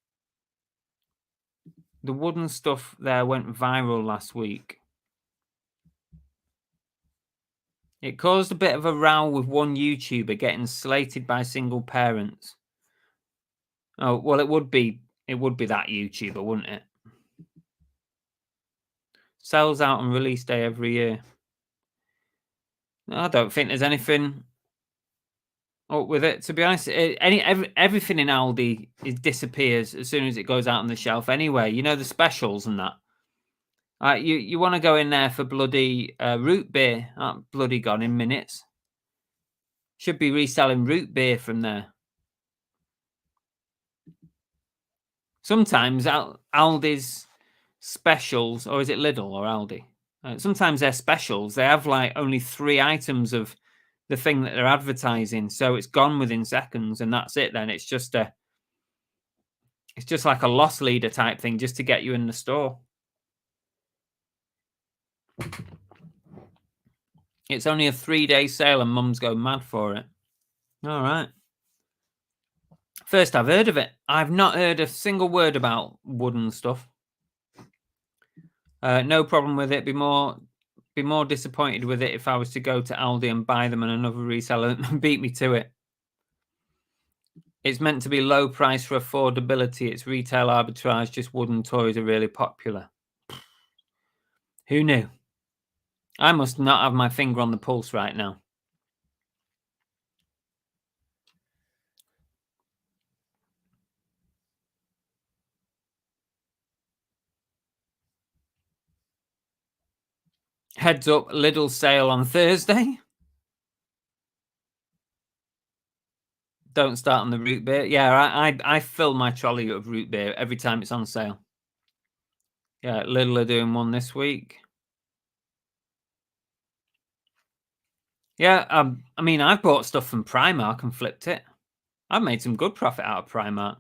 the wooden stuff there went viral last week. It caused a bit of a row with one YouTuber getting slated by single parents. Oh, well, it would be that YouTuber, wouldn't it? Sells out on release day every year. I don't think there's anything up with it, to be honest. Everything in Aldi disappears as soon as it goes out on the shelf anyway. You know, the specials and that. You want to go in there for bloody root beer. Bloody gone in minutes. Should be reselling root beer from there. Sometimes Aldi's specials, or is it Lidl or Aldi? Sometimes their specials, they have like only 3 items of the thing that they're advertising, so it's gone within seconds, and that's it. Then it's just like a loss leader type thing, just to get you in the store. It's only a 3-day sale, and Mum's going mad for it. All right. First I've heard of it. I've not heard a single word about wooden stuff. No problem with it. Be more disappointed with it if I was to go to Aldi and buy them and another reseller beat me to it. It's meant to be low price for affordability. It's retail arbitrage. Just wooden toys are really popular. Who knew? I must not have my finger on the pulse right now. Heads up, Lidl sale on Thursday. Don't start on the root beer. Yeah, I fill my trolley of root beer every time it's on sale. Yeah, Lidl are doing one this week. Yeah, I mean, I've bought stuff from Primark and flipped it. I've made some good profit out of Primark.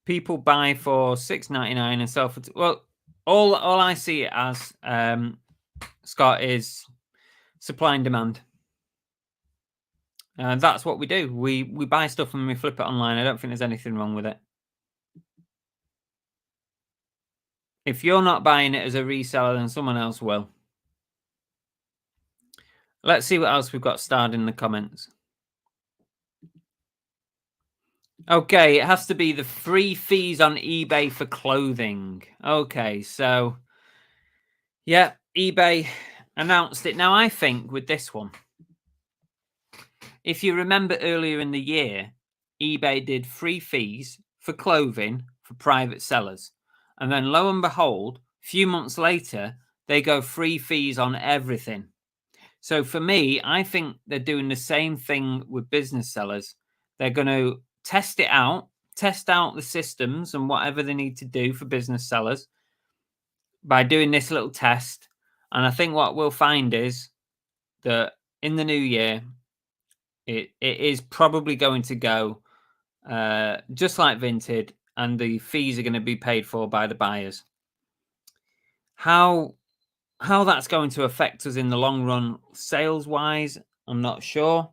People buy for $6.99 and sell for... Well, all I see it as, Scott, is supply and demand. That's what we do. We buy stuff and we flip it online. I don't think there's anything wrong with it. If you're not buying it as a reseller, then someone else will. Let's see what else we've got starred in the comments. Okay, it has to be the free fees on eBay for clothing. Okay, so yeah, eBay announced it. Now, I think with this one, if you remember earlier in the year, eBay did free fees for clothing for private sellers. And then lo and behold, a few months later, they go free fees on everything. So for me, I think they're doing the same thing with business sellers. They're going to test it out, test out the systems and whatever they need to do for business sellers by doing this little test. And I think what we'll find is that in the new year, it is probably going to go just like VINTED, and the fees are going to be paid for by the buyers. How that's going to affect us in the long run, sales wise, I'm not sure.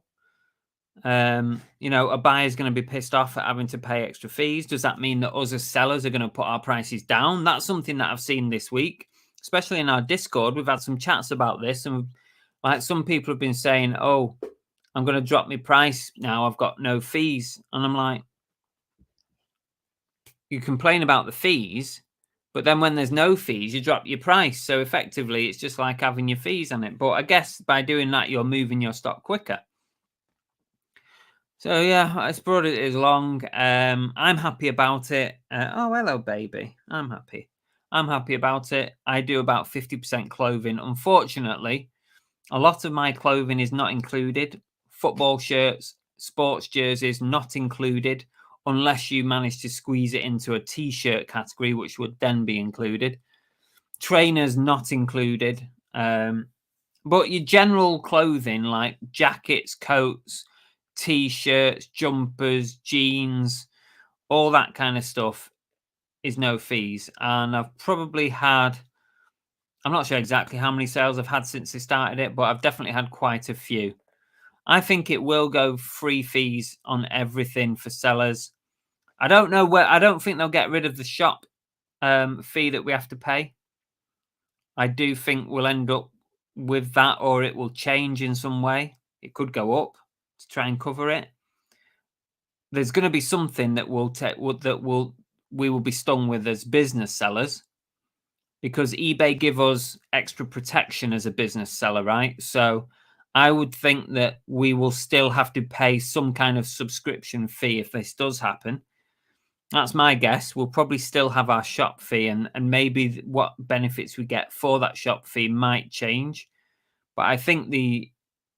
A buyer's going to be pissed off at having to pay extra fees. Does that mean that us as sellers are going to put our prices down? That's something that I've seen this week, especially in our Discord. We've had some chats about this, and like some people have been saying, "Oh, I'm going to drop my price now. I've got no fees," and I'm like, you complain about the fees, but then when there's no fees, you drop your price. So effectively, it's just like having your fees on it. But I guess by doing that, you're moving your stock quicker. So yeah, I brought it as long. I'm happy about it. Oh, hello, baby. I'm happy. I'm happy about it. I do about 50% clothing. Unfortunately, a lot of my clothing is not included. Football shirts, sports jerseys, not included. unless you manage to squeeze it into a t-shirt category, which would then be included. Trainers not included. But your general clothing like jackets, coats, t-shirts, jumpers, jeans, all that kind of stuff is no fees. And I've probably had, I'm not sure exactly how many sales I've had since they started it, but I've definitely had quite a few. I think it will go free fees on everything for sellers. I don't know where, I don't think they'll get rid of the shop fee that we have to pay. I do think we'll end up with that, or it will change in some way. It could go up to try and cover it. There's going to be something that we will be stung with as business sellers, because eBay give us extra protection as a business seller, right? So I would think that we will still have to pay some kind of subscription fee if this does happen. That's my guess. We'll probably still have our shop fee, and maybe what benefits we get for that shop fee might change. But I think the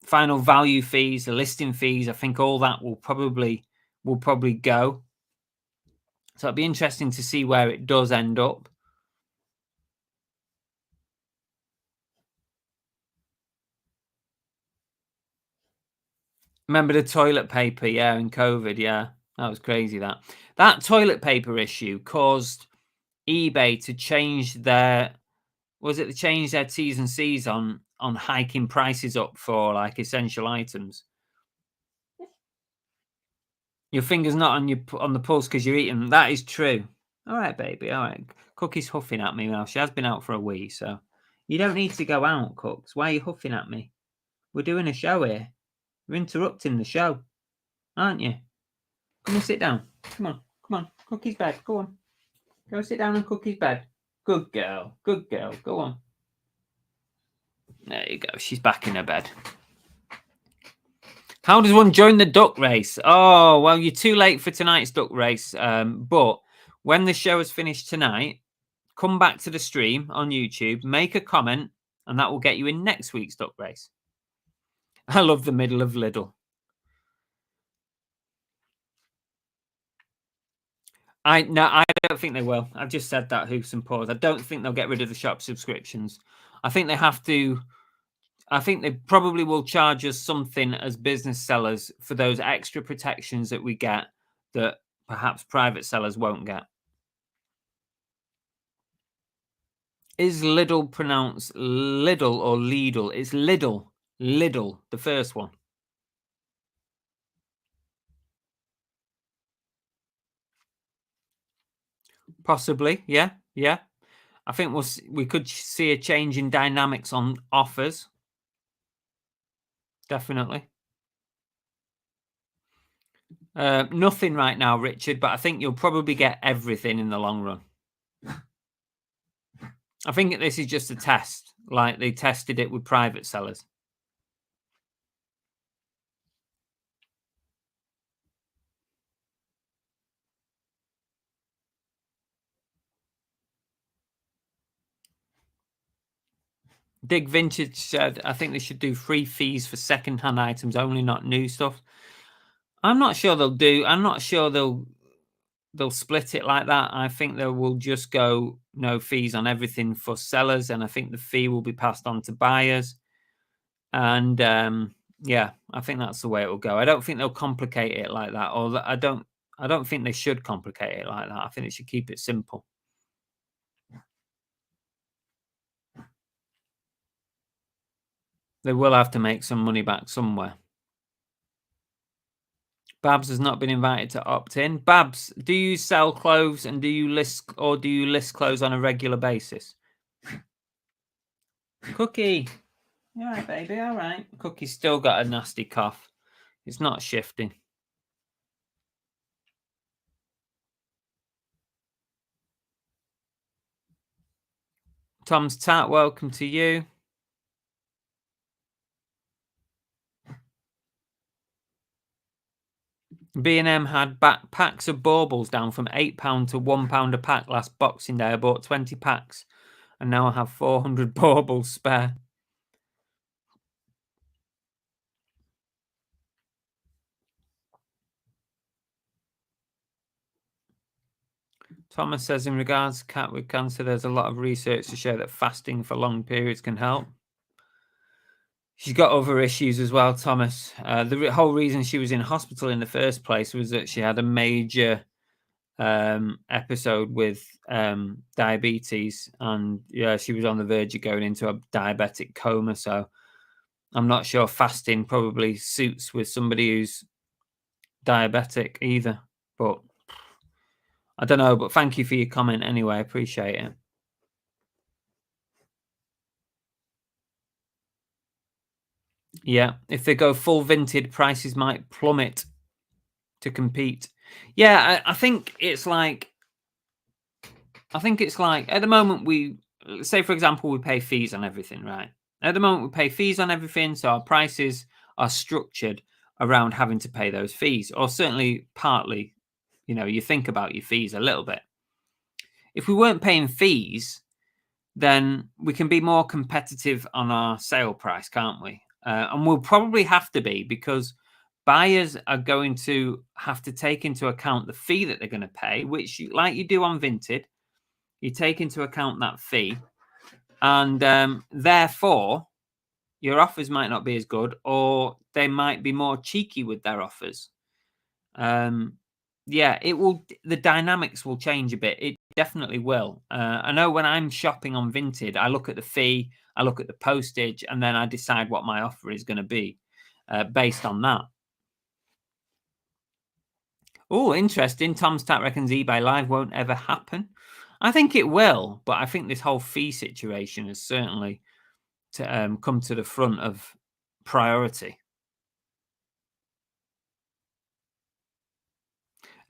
final value fees, the listing fees, I think all that will probably go. So it'll be interesting to see where it does end up. Remember the toilet paper, yeah, in COVID, yeah. That was crazy, that. That toilet paper issue caused eBay to change their, was it to change their T's and C's on hiking prices up for like essential items? Your finger's not on the pulse because you're eating. That is true. All right, baby. All right. Cookie's huffing at me now. She has been out for a wee, so you don't need to go out, Cooks. Why are you huffing at me? We're doing a show here. We're interrupting the show, aren't you? Come and sit down. Come on. Come on. Cookie's bed. Go on. Go sit down on Cookie's bed. Good girl. Good girl. Go on. There you go. She's back in her bed. How does one join the duck race? Oh, well, you're too late for tonight's duck race. But when the show is finished tonight, come back to the stream on YouTube, make a comment, and that will get you in next week's duck race. I love the middle of Lidl. I don't think they will. I've just said that, hoops and paws. I don't think they'll get rid of the shop subscriptions. I think they have to. I think they probably will charge us something as business sellers for those extra protections that we get that perhaps private sellers won't get. Is Lidl pronounced Lidl or Lidl? It's Lidl. Lidl, the first one. Possibly, yeah. I think we could see a change in dynamics on offers. Definitely. Nothing right now, Richard, but I think you'll probably get everything in the long run. I think this is just a test, like they tested it with private sellers. Dig Vintage said, I think they should do free fees for second-hand items only, not new stuff. I'm not sure they'll do. I'm not sure they'll split it like that. I think they will just go no fees on everything for sellers, and I think the fee will be passed on to buyers. And yeah, I think that's the way it will go. I don't think they'll complicate it like that, or I don't think they should complicate it like that. I think they should keep it simple. They will have to make some money back somewhere. Babs has not been invited to opt in. Babs, do you sell clothes and do you list clothes on a regular basis? Cookie. You all right, baby? All right. Cookie's still got a nasty cough. It's not shifting. Tom's Tat, welcome to you. B&M had packs of baubles down from £8 to £1 a pack last Boxing Day. I bought 20 packs and now I have 400 baubles spare. Thomas says, in regards to cat with cancer, there's a lot of research to show that fasting for long periods can help. She's got other issues as well, Thomas. The whole reason she was in hospital in the first place was that she had a major episode with diabetes, and yeah, she was on the verge of going into a diabetic coma. So I'm not sure fasting probably suits with somebody who's diabetic either. But I don't know. But thank you for your comment anyway. I appreciate it. Yeah, if they go full vinted, prices might plummet to compete. Yeah, I think it's like at the moment we say, for example, we pay fees on everything, right? At the moment we pay fees on everything, so our prices are structured around having to pay those fees, or certainly partly, you think about your fees a little bit. If we weren't paying fees, then we can be more competitive on our sale price, can't we? And we'll probably have to be, because buyers are going to have to take into account the fee that they're going to pay, which, like you do on Vinted, you take into account that fee, and therefore your offers might not be as good, or they might be more cheeky with their offers. Yeah, it will. The dynamics will change a bit. It definitely will. I know when I'm shopping on Vinted, I look at the fee, I look at the postage, and then I decide what my offer is going to be based on that. Oh, interesting. Tom Stat reckons eBay Live won't ever happen. I think it will, but I think this whole fee situation has certainly come to the front of priority.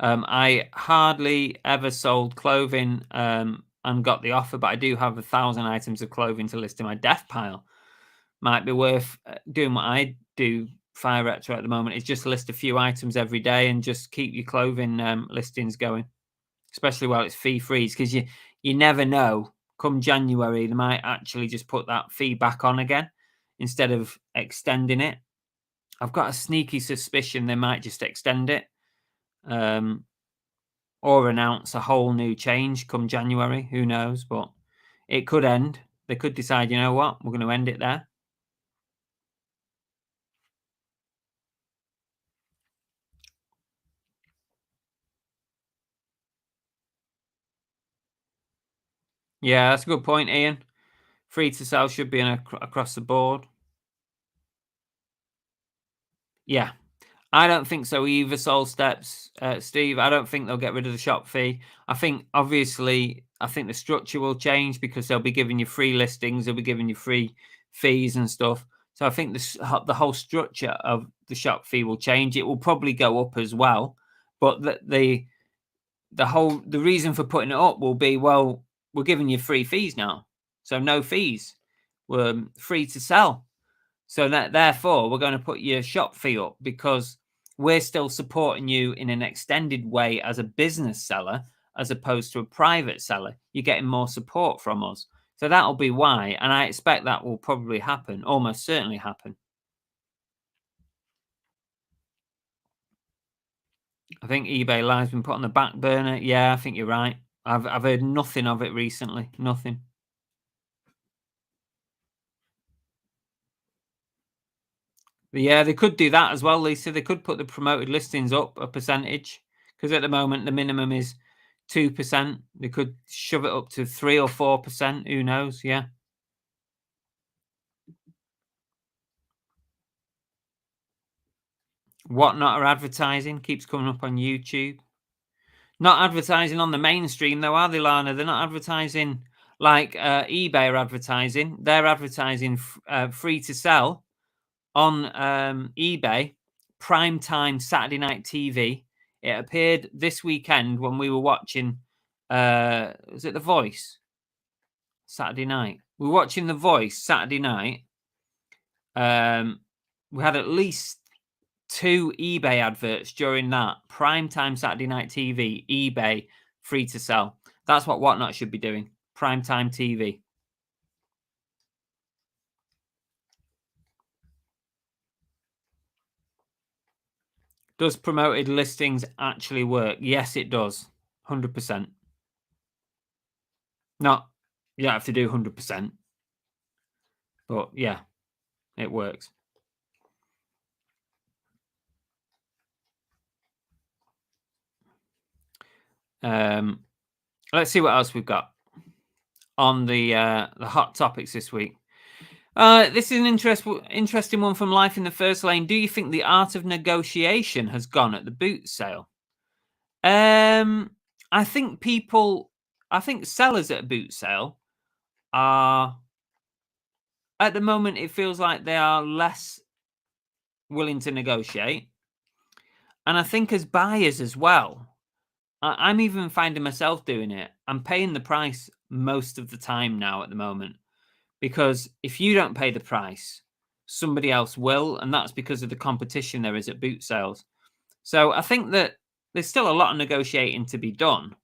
I hardly ever sold clothing and got the offer, but I do have 1,000 items of clothing to list in my death pile. Might be worth doing what I do, Fire Retro, at the moment, is just list a few items every day and just keep your clothing listings going, especially while it's fee free, because you never know. Come January, they might actually just put that fee back on again instead of extending it. I've got a sneaky suspicion they might just extend it. Or announce a whole new change come January. Who knows? But it could end. They could decide, you know what, we're going to end it there. Yeah, that's a good point, Ian. Free to sell should be across the board. Yeah, I don't think so either, Soul Steps, Steve. I don't think they'll get rid of the shop fee. I think, obviously, the structure will change because they'll be giving you free listings. They'll be giving you free fees and stuff. So I think the whole structure of the shop fee will change. It will probably go up as well. But the reason for putting it up will be, well, we're giving you free fees now. So no fees. We're free to sell. So that therefore we're going to put your shop fee up because we're still supporting you in an extended way as a business seller, as opposed to a private seller. You're getting more support from us. So that'll be why. And I expect that will probably happen, almost certainly happen. I think eBay Live's been put on the back burner. Yeah, I think you're right. I've heard nothing of it recently. Nothing. Yeah, they could do that as well, Lisa. They could put the promoted listings up a percentage, because at the moment the minimum is 2%. They could shove it up to 3 or 4%. Who knows? Yeah. Whatnot are advertising keeps coming up on YouTube. Not advertising on the mainstream though, are they, Lana? They're not advertising like eBay are advertising. They're advertising free to sell on eBay, primetime Saturday night TV. It appeared this weekend when we were watching, was it The Voice? Saturday night. We were watching The Voice Saturday night. We had at least 2 eBay adverts during that. Primetime Saturday night TV, eBay, free to sell. That's what Whatnot should be doing. Primetime TV. Does promoted listings actually work? Yes, it does. 100%. Not, you don't have to do 100%. But yeah, it works. Let's see what else we've got on the hot topics this week. This is an interesting one from Life in the First Lane. Do you think the art of negotiation has gone at the boot sale? I think sellers at a boot sale are, at the moment, it feels like they are less willing to negotiate. And I think as buyers as well, I'm even finding myself doing it. I'm paying the price most of the time now at the moment, because if you don't pay the price, somebody else will, and that's because of the competition there is at boot sales. So I think that there's still a lot of negotiating to be done,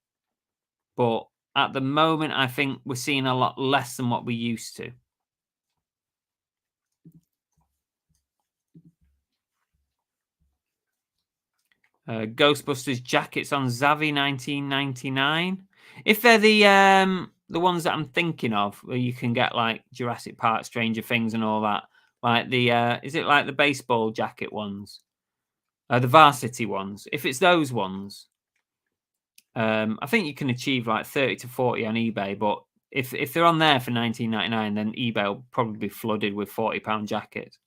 but at the moment, I think we're seeing a lot less than what we used to. Ghostbusters jackets on Zavvi 1999. If they're the ones that I'm thinking of, where you can get like Jurassic Park, Stranger Things, and all that, like the is it like the baseball jacket ones, the varsity ones? If it's those ones, I think you can achieve like 30 to 40 on eBay. But if they're on there for 19.99, then eBay will probably be flooded with £40 jackets.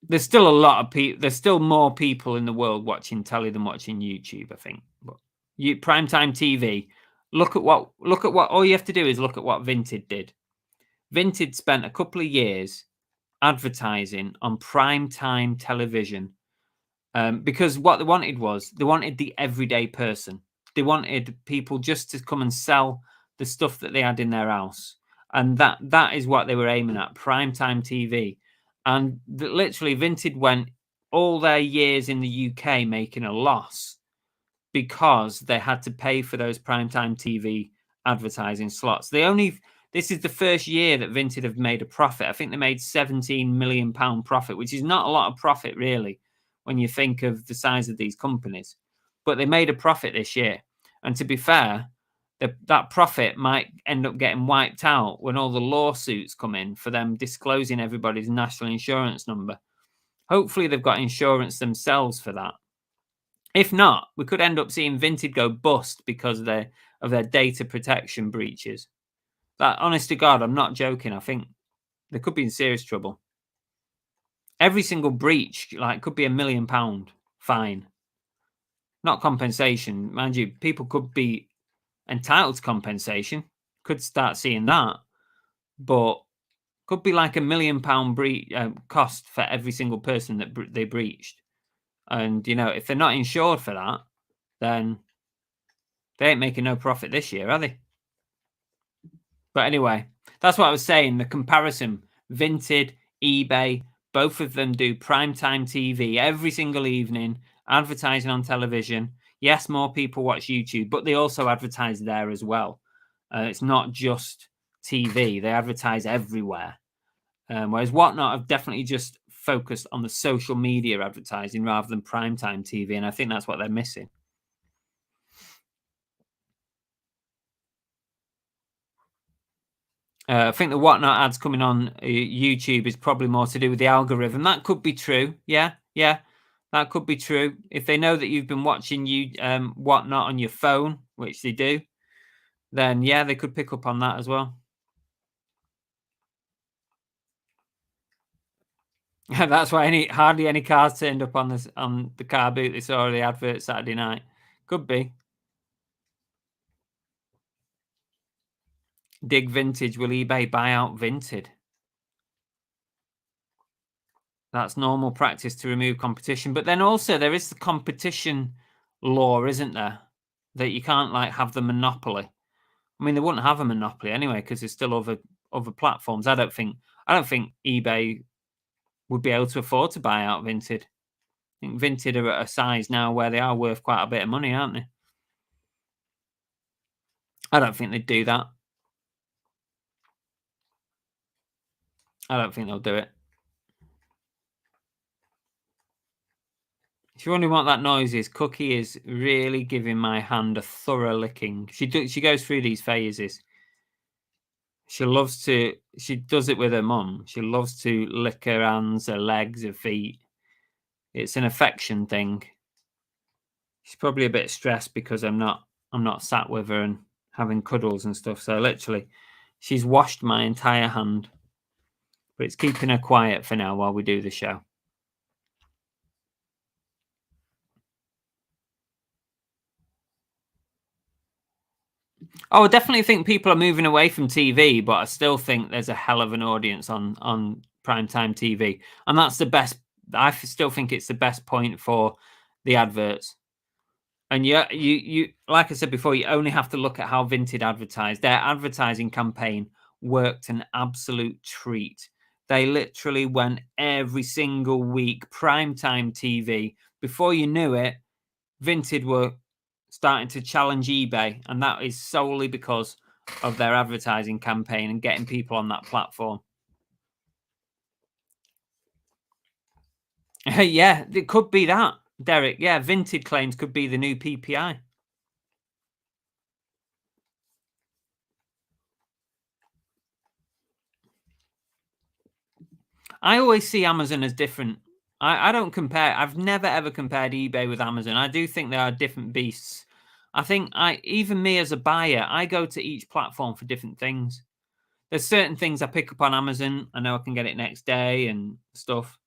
There's still a lot of people. There's still more people in the world watching telly than watching YouTube, I think. But primetime TV. Look at what. All you have to do is look at what VINTED did. VINTED spent a couple of years advertising on primetime television, because what they wanted was they wanted the everyday person. They wanted people just to come and sell the stuff that they had in their house, and that is what they were aiming at. Primetime TV. And literally, VINTED went all their years in the UK making a loss because they had to pay for those primetime TV advertising slots. This is the first year that VINTED have made a profit. I think they made £17 million profit, which is not a lot of profit, really, when you think of the size of these companies. But they made a profit this year. And to be fair, that profit might end up getting wiped out when all the lawsuits come in for them disclosing everybody's national insurance number. Hopefully they've got insurance themselves for that. If not, we could end up seeing VINTED go bust because of their data protection breaches. That, honest to God, I'm not joking. I think they could be in serious trouble. Every single breach could be £1 million fine. Not compensation. Mind you, people could be entitled to compensation, could start seeing that, but could be like £1 million cost for every single person that they breached. And if they're not insured for that, then they ain't making no profit this year, are they? But anyway, that's what I was saying. The comparison: VINTED, eBay, both of them do primetime TV every single evening, advertising on television. Yes, more people watch YouTube, but they also advertise there as well. It's not just TV. They advertise everywhere. Whereas Whatnot have definitely just focused on the social media advertising rather than primetime TV. And I think that's what they're missing. I think the Whatnot ads coming on YouTube is probably more to do with the algorithm. That could be true. Yeah, that could be true. If they know that you've been watching Whatnot on your phone, which they do, then yeah, they could pick up on that as well. That's why hardly any cars turned up on the car boot they saw the advert Saturday night. Could be. Dig Vintage. Will eBay buy out VINTED? That's normal practice to remove competition. But then also there is the competition law, isn't there? That you can't have the monopoly. I mean, they wouldn't have a monopoly anyway because there's still other platforms. I don't think eBay would be able to afford to buy out VINTED. I think VINTED are at a size now where they are worth quite a bit of money, aren't they? I don't think they'd do that. I don't think they'll do it. If you're wondering what that noise is, Cookie is really giving my hand a thorough licking. She goes through these phases. She does it with her mum. She loves to lick her hands, her legs, her feet. It's an affection thing. She's probably a bit stressed because I'm not sat with her and having cuddles and stuff. So literally, she's washed my entire hand. But it's keeping her quiet for now while we do the show. Oh, I definitely think people are moving away from TV, but I still think there's a hell of an audience on primetime TV. And that's the best. I still think it's the best point for the adverts. And yeah, you like I said before, you only have to look at how Vinted advertised. Their advertising campaign worked an absolute treat. They literally went every single week, primetime TV. Before you knew it, Vinted were starting to challenge eBay, and that is solely because of their advertising campaign and getting people on that platform. Yeah, it could be that, Derek. Yeah, Vinted claims could be the new PPI. I always see Amazon as different. I don't compare. I've never ever compared eBay with Amazon. I do think they are different beasts. I think even me as a buyer, I go to each platform for different things. There's certain things I pick up on Amazon. I know I can get it next day and stuff.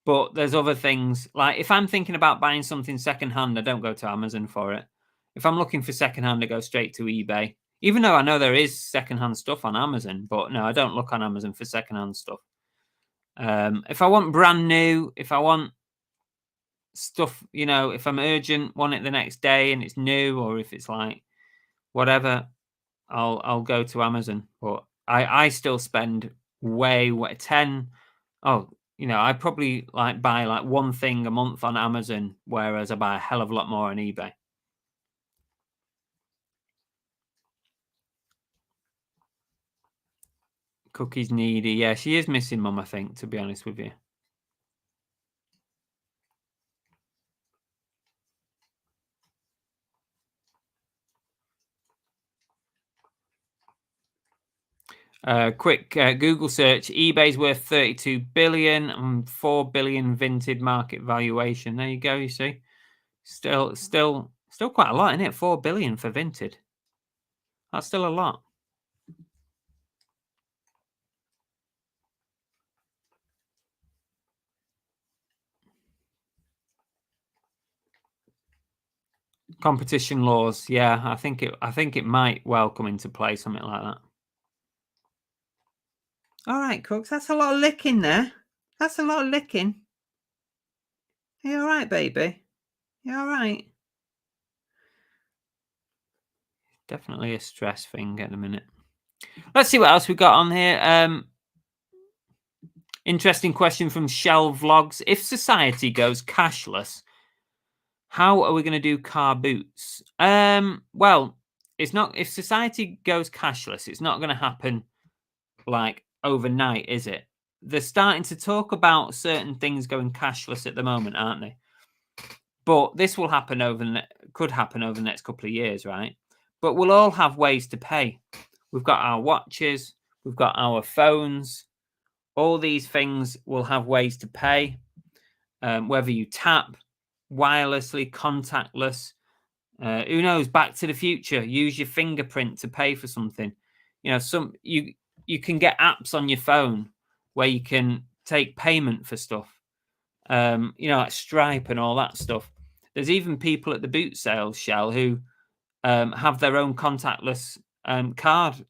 But there's other things, like if I'm thinking about buying something secondhand, I don't go to Amazon for it. If I'm looking for secondhand, I go straight to eBay. Even though I know there is secondhand stuff on Amazon, but no, I don't look on Amazon for secondhand stuff. If I want brand new, if I want stuff, if I'm urgent, want it the next day and it's new, or if it's like whatever, I'll go to Amazon. But I still spend way 10. Oh, I probably buy one thing a month on Amazon, whereas I buy a hell of a lot more on eBay. Cookie's needy. Yeah, she is missing mum, I think, to be honest with you. Quick Google search. eBay's worth 32 billion and 4 billion Vinted market valuation. There you go. You see, still quite a lot, isn't it? 4 billion for Vinted. That's still a lot. Competition laws. Yeah, I think it might well come into play, something like that. All right, Cooks. That's a lot of licking there. That's a lot of licking. Are you all right, baby? You all right? Definitely a stress thing at the minute. Let's see what else we got on here. Interesting question from Shell Vlogs. If society goes cashless, how are we going to do car boots? Well, it's not. If society goes cashless, it's not going to happen like overnight, is it? They're starting to talk about certain things going cashless at the moment, aren't they? But this will happen could happen over the next couple of years, right? But we'll all have ways to pay. We've got our watches, we've got our phones. All these things will have ways to pay, whether you tap, wirelessly, contactless. Who knows? Back to the Future. Use your fingerprint to pay for something. You can get apps on your phone where you can take payment for stuff. Like Stripe and all that stuff. There's even people at the boot sales, Shell, who have their own contactless card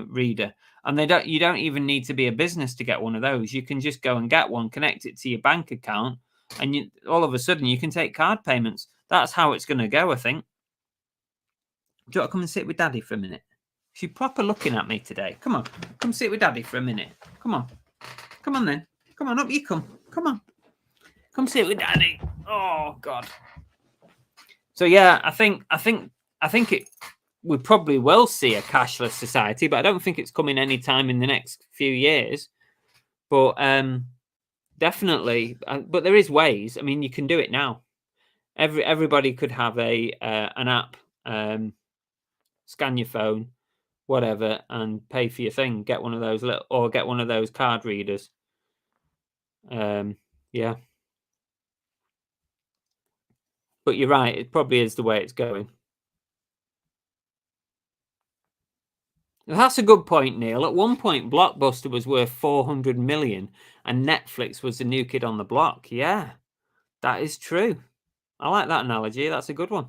reader, and you don't even need to be a business to get one of those. You can just go and get one, connect it to your bank account, and all of a sudden you can take card payments. That's how it's going to go, I think. Do you want to come and sit with Daddy for a minute? She's proper looking at me today. Come on, come sit with Daddy for a minute. Come on then. Come on, up you come. Come on, come sit with Daddy. Oh God. So yeah, I think we probably will see a cashless society, but I don't think it's coming anytime in the next few years. But definitely, but there is ways. I mean, you can do it now. Everybody could have an app, scan your phone, whatever, and pay for your thing. Get one of those or get one of those card readers. Yeah. But you're right, it probably is the way it's going. That's a good point, Neil. At one point, Blockbuster was worth 400 million and Netflix was the new kid on the block. Yeah, that is true. I like that analogy. That's a good one.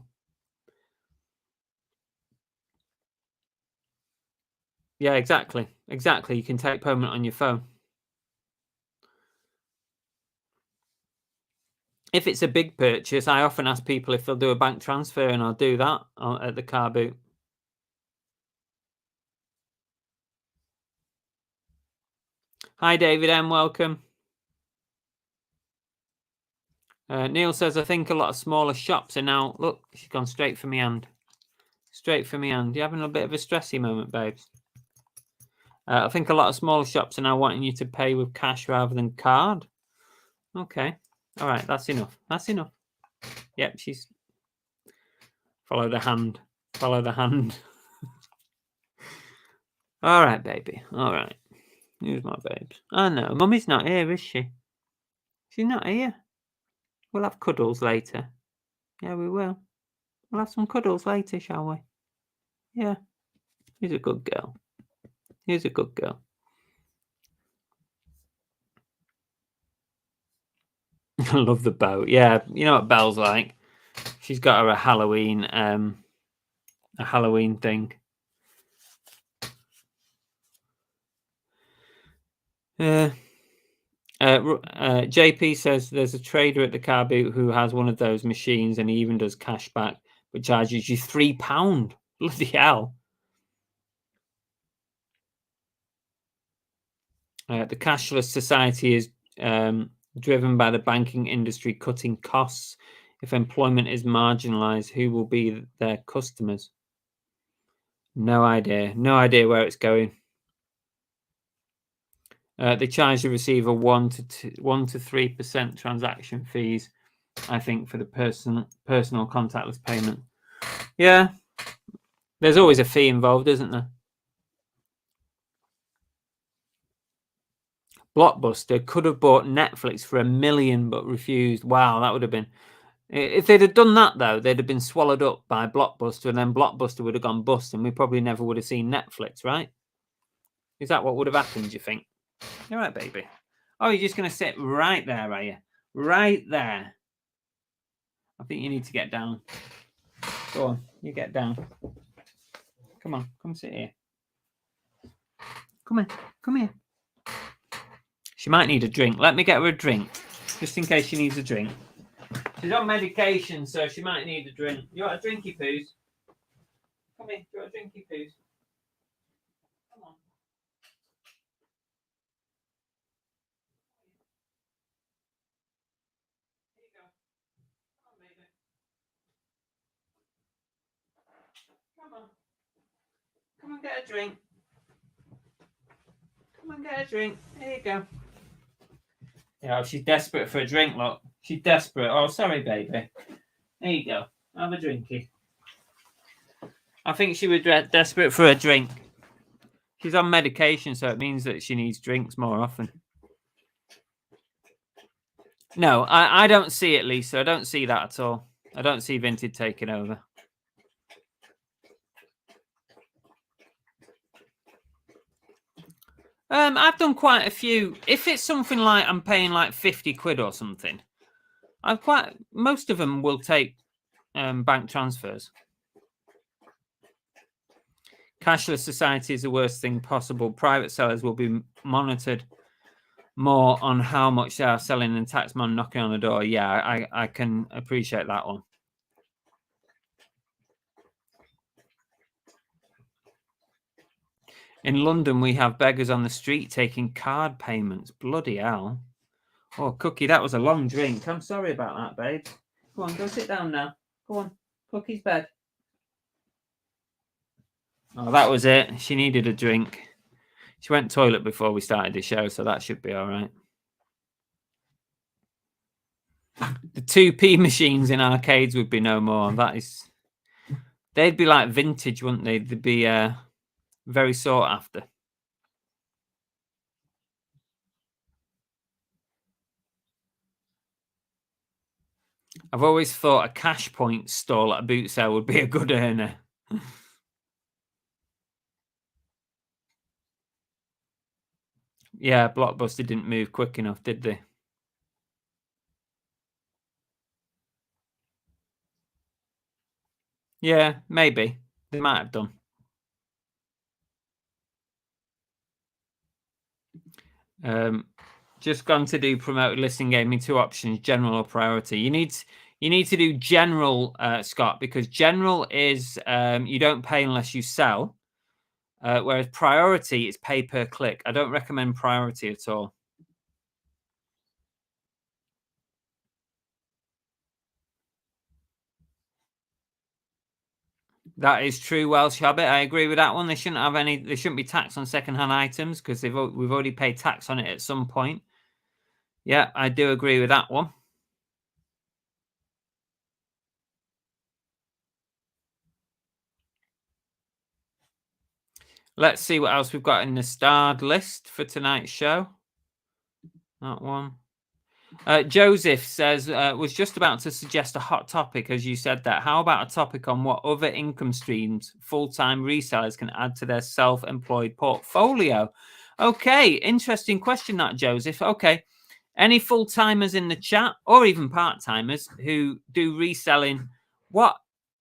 Yeah, exactly. Exactly. You can take payment on your phone. If it's a big purchase, I often ask people if they'll do a bank transfer, and I'll do that at the car boot. Hi, David M. Welcome. Neil says, I think a lot of smaller shops are now... Look, she's gone straight for me hand. Straight for me hand. You're having a bit of a stressy moment, babes. I think a lot of smaller shops are now wanting you to pay with cash rather than card. Okay. All right. That's enough. That's enough. Yep. She's... Follow the hand. Follow the hand. All right, baby. All right. Who's my babes? Oh, no. Mummy's not here, is she? She's not here. We'll have cuddles later. Yeah, we will. We'll have some cuddles later, shall we? Yeah. He's a good girl. He's a good girl. I love the bow. Yeah, you know what Belle's like. She's got her a Halloween thing. JP says there's a trader at the car boot who has one of those machines and he even does cash back, but charges you £3. Bloody hell. The cashless society is driven by the banking industry cutting costs. If employment is marginalized, who will be their customers? No idea. No idea where it's going. They charge the receiver 1 to 3% transaction fees, I think, for the personal contactless payment. Yeah, there's always a fee involved, isn't there? Blockbuster could have bought Netflix for $1 million but refused. Wow, that would have been... If they'd have done that, though, they'd have been swallowed up by Blockbuster, and then Blockbuster would have gone bust, and we probably never would have seen Netflix, right? Is that what would have happened, do you think? All right, baby. Oh, you're just going to sit right there, are you? Right there. I think you need to get down. Go on, you get down. Come on, come sit here. Come here, come here. She might need a drink. Let me get her a drink, just in case she needs a drink. She's on medication, so she might need a drink. You want a drinky poos? Come here, do you want a drinky poos? Come on. Here you go. Come on, baby. Come on. Come and get a drink. Come and get a drink. There you go. Yeah, she's desperate for a drink, look. She's desperate. Oh, sorry, baby. There you go. Have a drinky. I think she was desperate for a drink. She's on medication, so it means that she needs drinks more often. No, I don't see it, Lisa. I don't see that at all. I don't see Vinted taking over. I've done quite a few. If it's something like I'm paying like 50 quid or something, most of them will take bank transfers. Cashless society is the worst thing possible. Private sellers will be monitored more on how much they are selling and taxman knocking on the door. Yeah, I can appreciate that one. In London, we have beggars on the street taking card payments. Bloody hell. Oh, Cookie, that was a long drink. I'm sorry about that, babe. Go on, go sit down now. Go on, Cookie's bed. Oh, that was it. She needed a drink. She went toilet before we started the show, so that should be all right. The 2p machines in arcades would be no more. They'd be like vintage, wouldn't they? They'd be very sought after. I've always thought a cash point stall at a boot sale would be a good earner. Yeah, Blockbuster didn't move quick enough, did they? Yeah, maybe. They might have done. Just gone to do promoted listing gave me two options, general or priority. You need to do general, Scott, because general is you don't pay unless you sell, whereas priority is pay per click. I don't recommend priority at all. That is true, Welsh Habit. I agree with that one. They shouldn't be tax on secondhand items because we've already paid tax on it at some point. Yeah, I do agree with that one. Let's see what else we've got in the starred list for tonight's show. That one. Joseph says, was just about to suggest a hot topic as you said that. How about a topic on what other income streams full-time resellers can add to their self-employed portfolio? Okay, interesting question that, Joseph. Okay, any full-timers in the chat or even part-timers who do reselling, what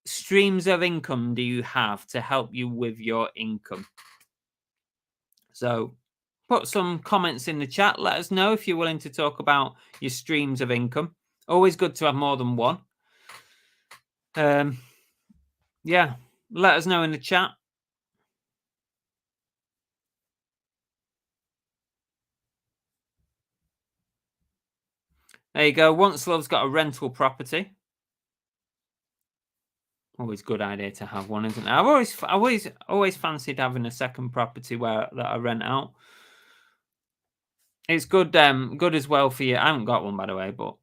streams of income do you have to help you with your income? So put some comments in the chat. Let us know if you're willing to talk about your streams of income. Always good to have more than one. Yeah, let us know in the chat. There you go. Once Love's got a rental property. Always good idea to have one, isn't it? I've always fancied having a second property that I rent out. It's good, good as well for you. I haven't got one, by the way, but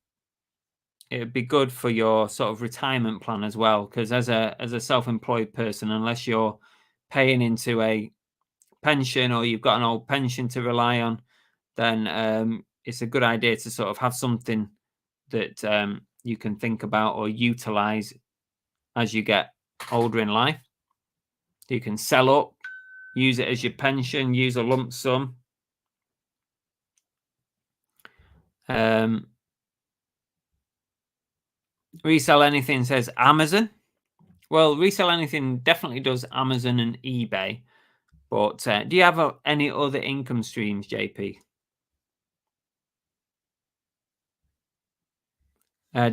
it'd be good for your sort of retirement plan as well. Because as a self-employed person, unless you're paying into a pension or you've got an old pension to rely on, then it's a good idea to sort of have something that you can think about or utilize as you get older in life. You can sell up, use it as your pension, use a lump sum. Resell Anything says Amazon. Well, Resell Anything definitely does Amazon and eBay. But do you have any other income streams, JP?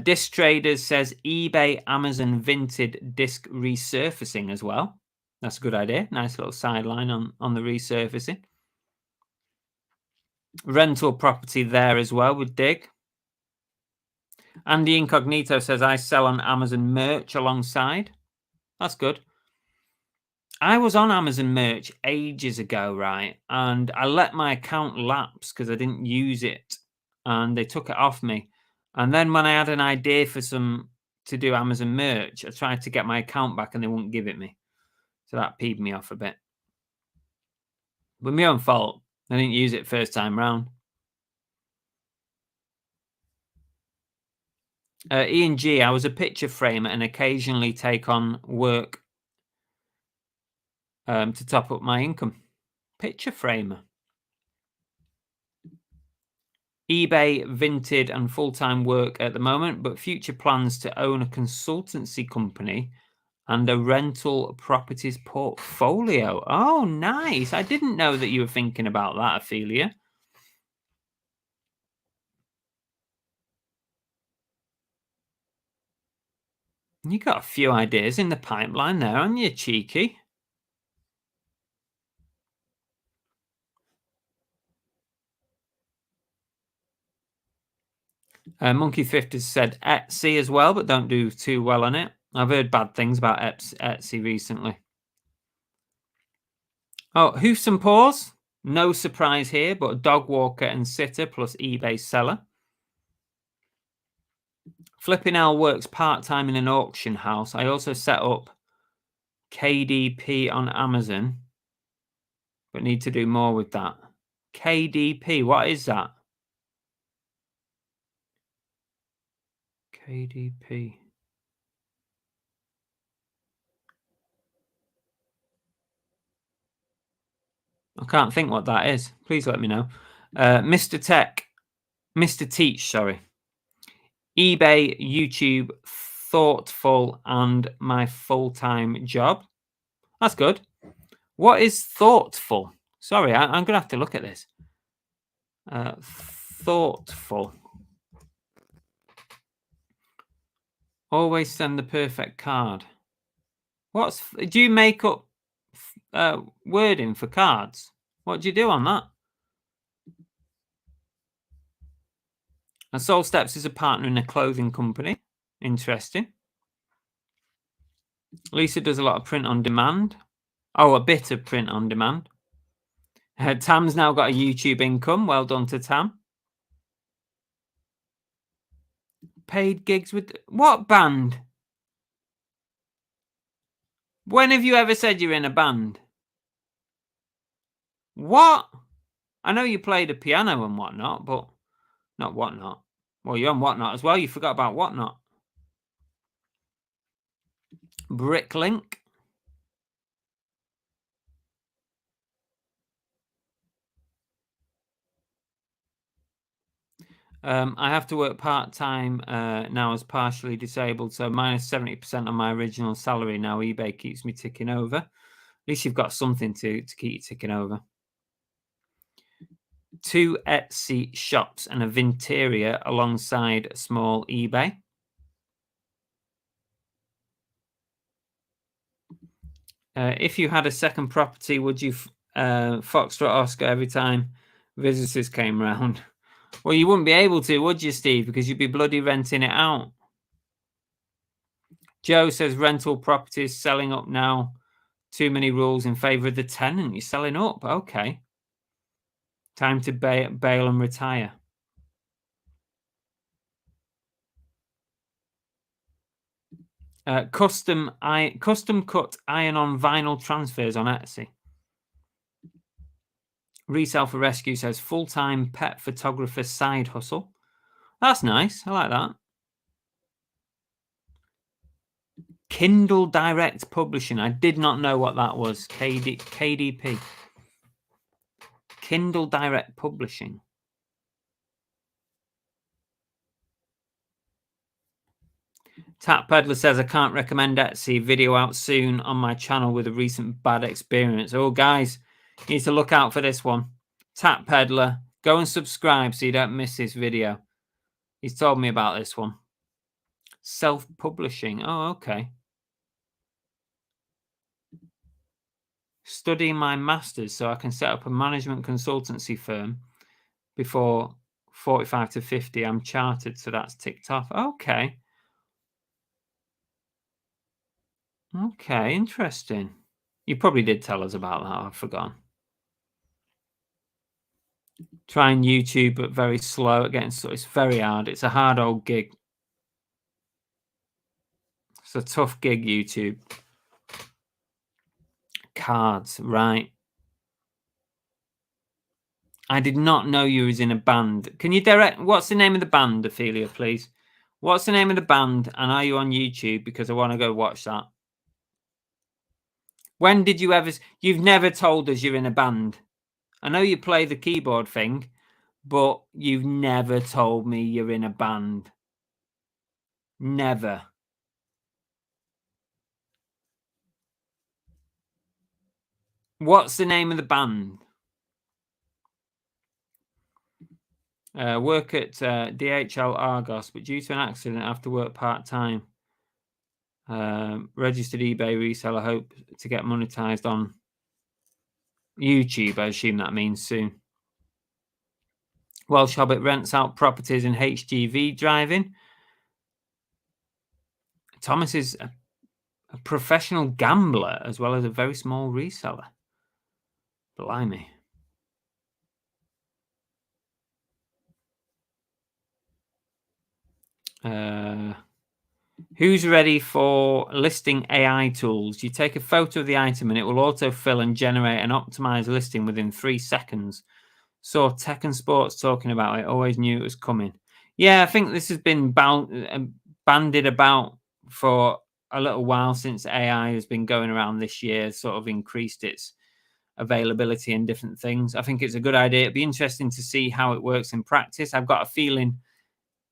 Disc Traders says eBay, Amazon, VINTED disc resurfacing as well. That's a good idea. Nice little sideline on the resurfacing. Rental property there as well with Dig. Andy Incognito says, I sell on Amazon merch alongside. That's good. I was on Amazon merch ages ago, right? And I let my account lapse because I didn't use it. And they took it off me. And then when I had an idea to do Amazon merch, I tried to get my account back and they wouldn't give it me. So that peed me off a bit. But my own fault. I didn't use it first time round. Ian G, I was a picture framer and occasionally take on work to top up my income. Picture framer. eBay, VINTED and full-time work at the moment, but future plans to own a consultancy company and a rental properties portfolio. Oh, nice. I didn't know that you were thinking about that, Ophelia. You got a few ideas in the pipeline there, aren't you, cheeky? Monkey Thrift has said Etsy as well, but don't do too well on it. I've heard bad things about Etsy recently. Oh, Hoofs and Paws. No surprise here, but dog walker and sitter plus eBay seller. Flipping L works part-time in an auction house. I also set up KDP on Amazon, but need to do more with that. KDP, what is that? KDP. I can't think what that is. Please let me know. Mr. Teach, sorry. eBay, YouTube, thoughtful, and my full-time job. That's good. What is thoughtful? Sorry, I'm going to have to look at this. Thoughtful. Always send the perfect card. Do you make up wording for cards? What do you do on that? And Soul Steps is a partner in a clothing company. Interesting. Lisa does a lot of print on demand. Oh, a bit of print on demand. Tam's now got a YouTube income. Well done to Tam. Paid gigs with what band? When have you ever said you're in a band? What? I know you play the piano and whatnot, but not whatnot. Well, you're on whatnot as well. You forgot about whatnot. Bricklink. I have to work part-time now as partially disabled, so minus 70% on my original salary. Now eBay keeps me ticking over. At least you've got something to keep you ticking over. 2 Etsy shops and a Vinteria alongside a small eBay. If you had a second property, would you Foxtrot Oscar every time visitors came round? Well, you wouldn't be able to, would you, Steve? Because you'd be bloody renting it out. Joe says rental properties selling up now. Too many rules in favour of the tenant. You're selling up. Okay. Time to bail and retire. Custom cut iron-on vinyl transfers on Etsy. Resell for Rescue says full-time pet photographer side hustle. That's nice. I like that. Kindle Direct Publishing. I did not know what that was. KDP. Kindle Direct Publishing. Tap Peddler says, I can't recommend Etsy. Video out soon on my channel with a recent bad experience. Oh, guys, you need to look out for this one. Tap Peddler, go and subscribe so you don't miss this video. He's told me about this one. Self-publishing. Oh, okay. Studying my master's so I can set up a management consultancy firm before 45 to 50. I'm chartered, so that's ticked off. Okay. Okay, interesting. You probably did tell us about that. I've forgotten. Trying YouTube, but very slow again. So it's very hard. It's a hard old gig. It's a tough gig, YouTube. Cards, right. I did not know you was in a band. Can you direct? What's the name of the band, Ophelia, please? What's the name of the band? And are you on YouTube? Because I want to go watch that. When did you ever... You've never told us you're in a band. I know you play the keyboard thing, but you've never told me you're in a band. Never. What's the name of the band? Work at DHL Argos, but due to an accident, I have to work part-time. Registered eBay reseller, hope to get monetized on YouTube. I assume that means soon. Welsh Hobbit rents out properties in HGV driving. Thomas is a professional gambler as well as a very small reseller. Blimey. Who's ready for listing AI tools? You take a photo of the item and it will autofill and generate an optimized listing within 3 seconds. Saw Tech and Sports talking about it. Always knew it was coming. Yeah, I think this has been bandied about for a little while since AI has been going around this year, sort of increased its availability and different things. I think it's a good idea. It'd be interesting to see how it works in practice. I've got a feeling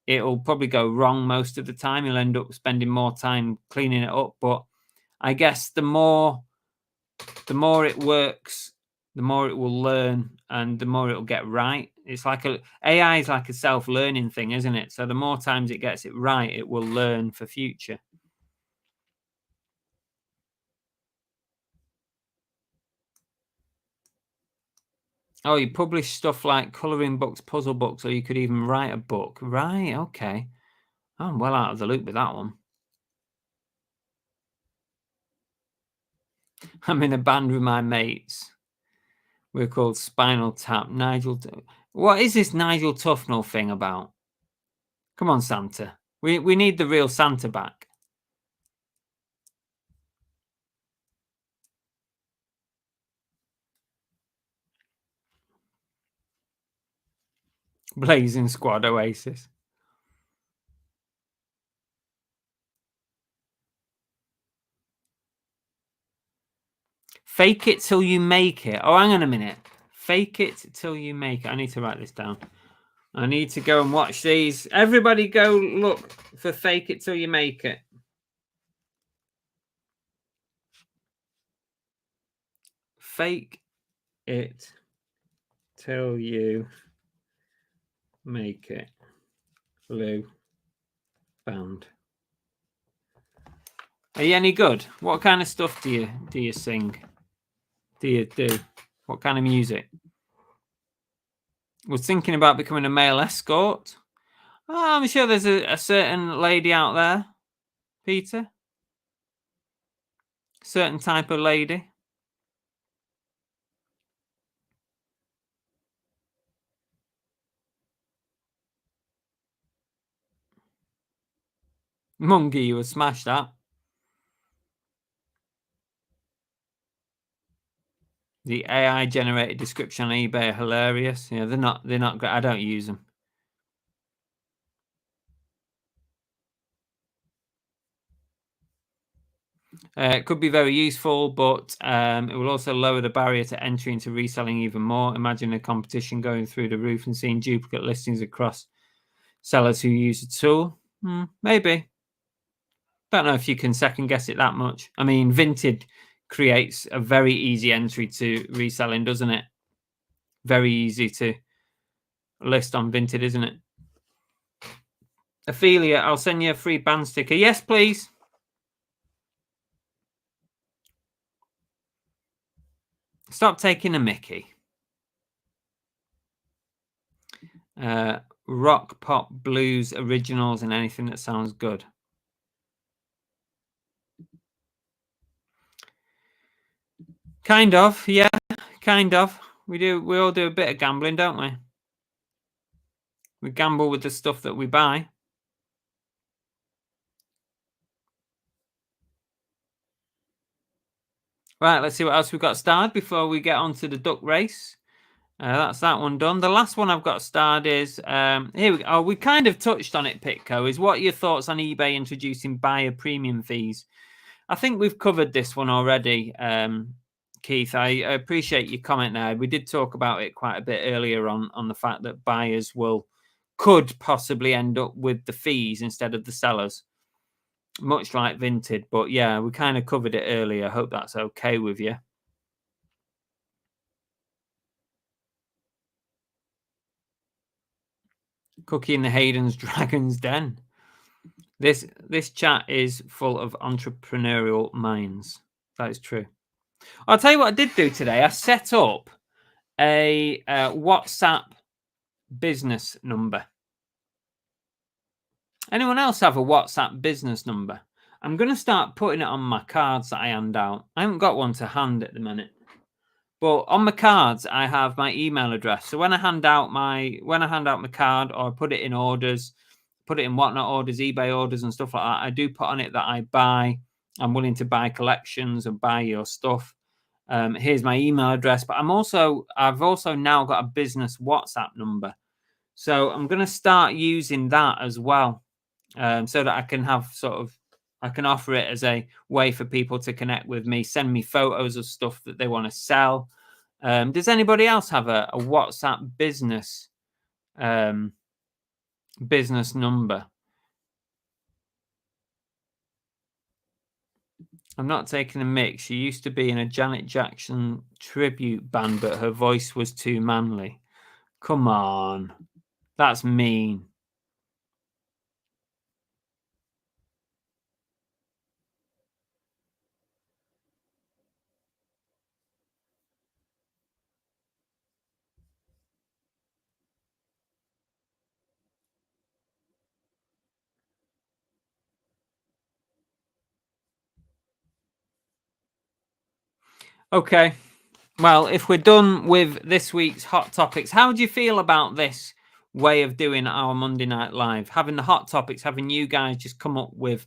it'll probably go wrong most of the time. You'll end up spending more time cleaning it up. But I guess the more it works, the more it will learn and the more it'll get right. It's like AI is like a self-learning thing, isn't it? So the more times it gets it right, it will learn for future. Oh, you publish stuff like colouring books, puzzle books, or you could even write a book. Right, okay. I'm well out of the loop with that one. I'm in a band with my mates. We're called Spinal Tap. Nigel, what is this Nigel Tufnell thing about? Come on, Santa. We need the real Santa back. Blazing Squad Oasis. Fake it till you make it. Oh, hang on a minute. Fake it till you make it. I need to write this down. I need to go and watch these. Everybody go look for Fake It Till You Make It. Fake it till you make it. Blue band. Are you any good? What kind of stuff do you sing? Do you do? What kind of music? Was thinking about becoming a male escort. Oh, I'm sure there's a certain lady out there, Peter. Certain type of lady. Monkey, you would smash that. The AI generated description on eBay are hilarious. Yeah, they're not great. I don't use them. It could be very useful, but it will also lower the barrier to entry into reselling even more. Imagine a competition going through the roof and seeing duplicate listings across sellers who use the tool. Maybe. Don't know if you can second guess it that much. I mean, VINTED creates a very easy entry to reselling, doesn't it? Very easy to list on VINTED, isn't it? Ophelia, I'll send you a free band sticker. Yes, please. Stop taking a mickey. Rock, pop, blues, originals, and anything that sounds good. Kind of, yeah, kind of. We all do a bit of gambling, don't we? We gamble with the stuff that we buy. Right, let's see what else we've got starred before we get on to the duck race. That's that one done. The last one I've got starred is here we go. Oh, we kind of touched on it, Pitco. Is what are your thoughts on eBay introducing buyer premium fees? I think we've covered this one already, Keith. I appreciate your comment there. We did talk about it quite a bit earlier on the fact that buyers could possibly end up with the fees instead of the sellers, much like VINTED. But yeah, we kind of covered it earlier. I hope that's okay with you. Cookie in the Hayden's Dragon's Den. This chat is full of entrepreneurial minds. That is true. I'll tell you what I did do today. I set up a WhatsApp business number. Anyone else have a WhatsApp business number? I'm going to start putting it on my cards that I hand out. I haven't got one to hand at the minute. But on my cards, I have my email address. So when I hand out my card or I put it in orders, put it in Whatnot orders, eBay orders and stuff like that, I do put on it that I'm willing to buy collections and buy your stuff. Here's my email address, but I've also now got a business WhatsApp number. So I'm going to start using that as well, so that I can have I can offer it as a way for people to connect with me, send me photos of stuff that they want to sell. Does anybody else have a WhatsApp business number? I'm not taking a mix. She used to be in a Janet Jackson tribute band, but her voice was too manly. Come on. That's mean. Okay. Well, if we're done with this week's hot topics, how do you feel about this way of doing our Monday Night Live? Having the hot topics, having you guys just come up with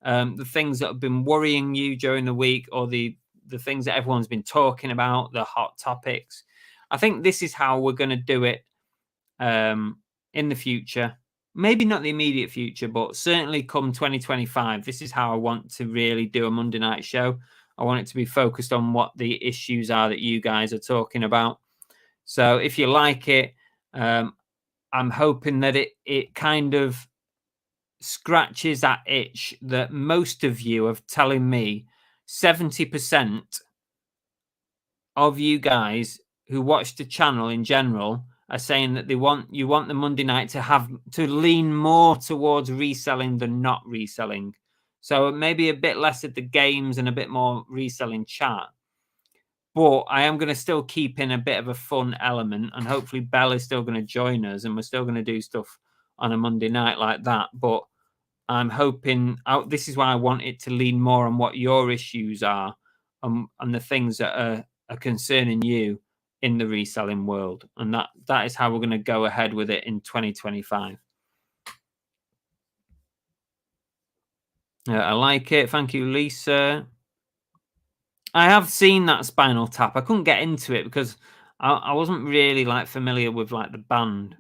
the things that have been worrying you during the week, or the things that everyone's been talking about, the hot topics. I think this is how we're going to do it in the future. Maybe not the immediate future, but certainly come 2025. This is how I want to really do a Monday night show. I want it to be focused on what the issues are that you guys are talking about. So if you like it, I'm hoping that it kind of scratches that itch that most of you are telling me 70% of you guys who watch the channel in general are saying that you want the Monday night to lean more towards reselling than not reselling. So maybe a bit less of the games and a bit more reselling chat. But I am going to still keep in a bit of a fun element, and hopefully Belle is still going to join us, and we're still going to do stuff on a Monday night like that. But I'm hoping this is why I want it to lean more on what your issues are, and the things that are concerning you in the reselling world. And that is how we're going to go ahead with it in 2025. I like it. Thank you, Lisa. I have seen that Spinal Tap. I couldn't get into it because I wasn't really familiar with the band.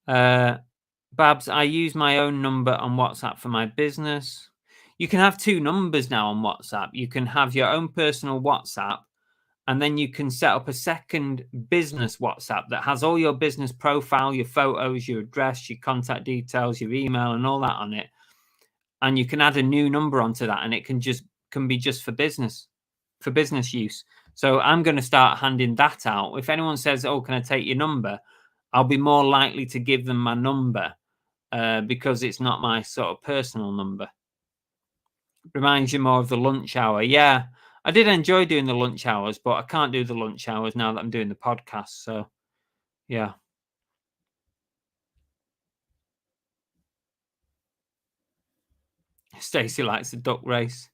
Babs, I use my own number on WhatsApp for my business. You can have two numbers now on WhatsApp. You can have your own personal WhatsApp, and then you can set up a second business WhatsApp that has all your business profile, your photos, your address, your contact details, your email, and all that on it. And you can add a new number onto that, and it can be just for business use. So I'm going to start handing that out. If anyone says, "Oh, can I take your number?" I'll be more likely to give them my number because it's not my sort of personal number. Reminds you more of the lunch hour. Yeah, I did enjoy doing the lunch hours, but I can't do the lunch hours now that I'm doing the podcast. So, yeah. Stacey likes the duck race.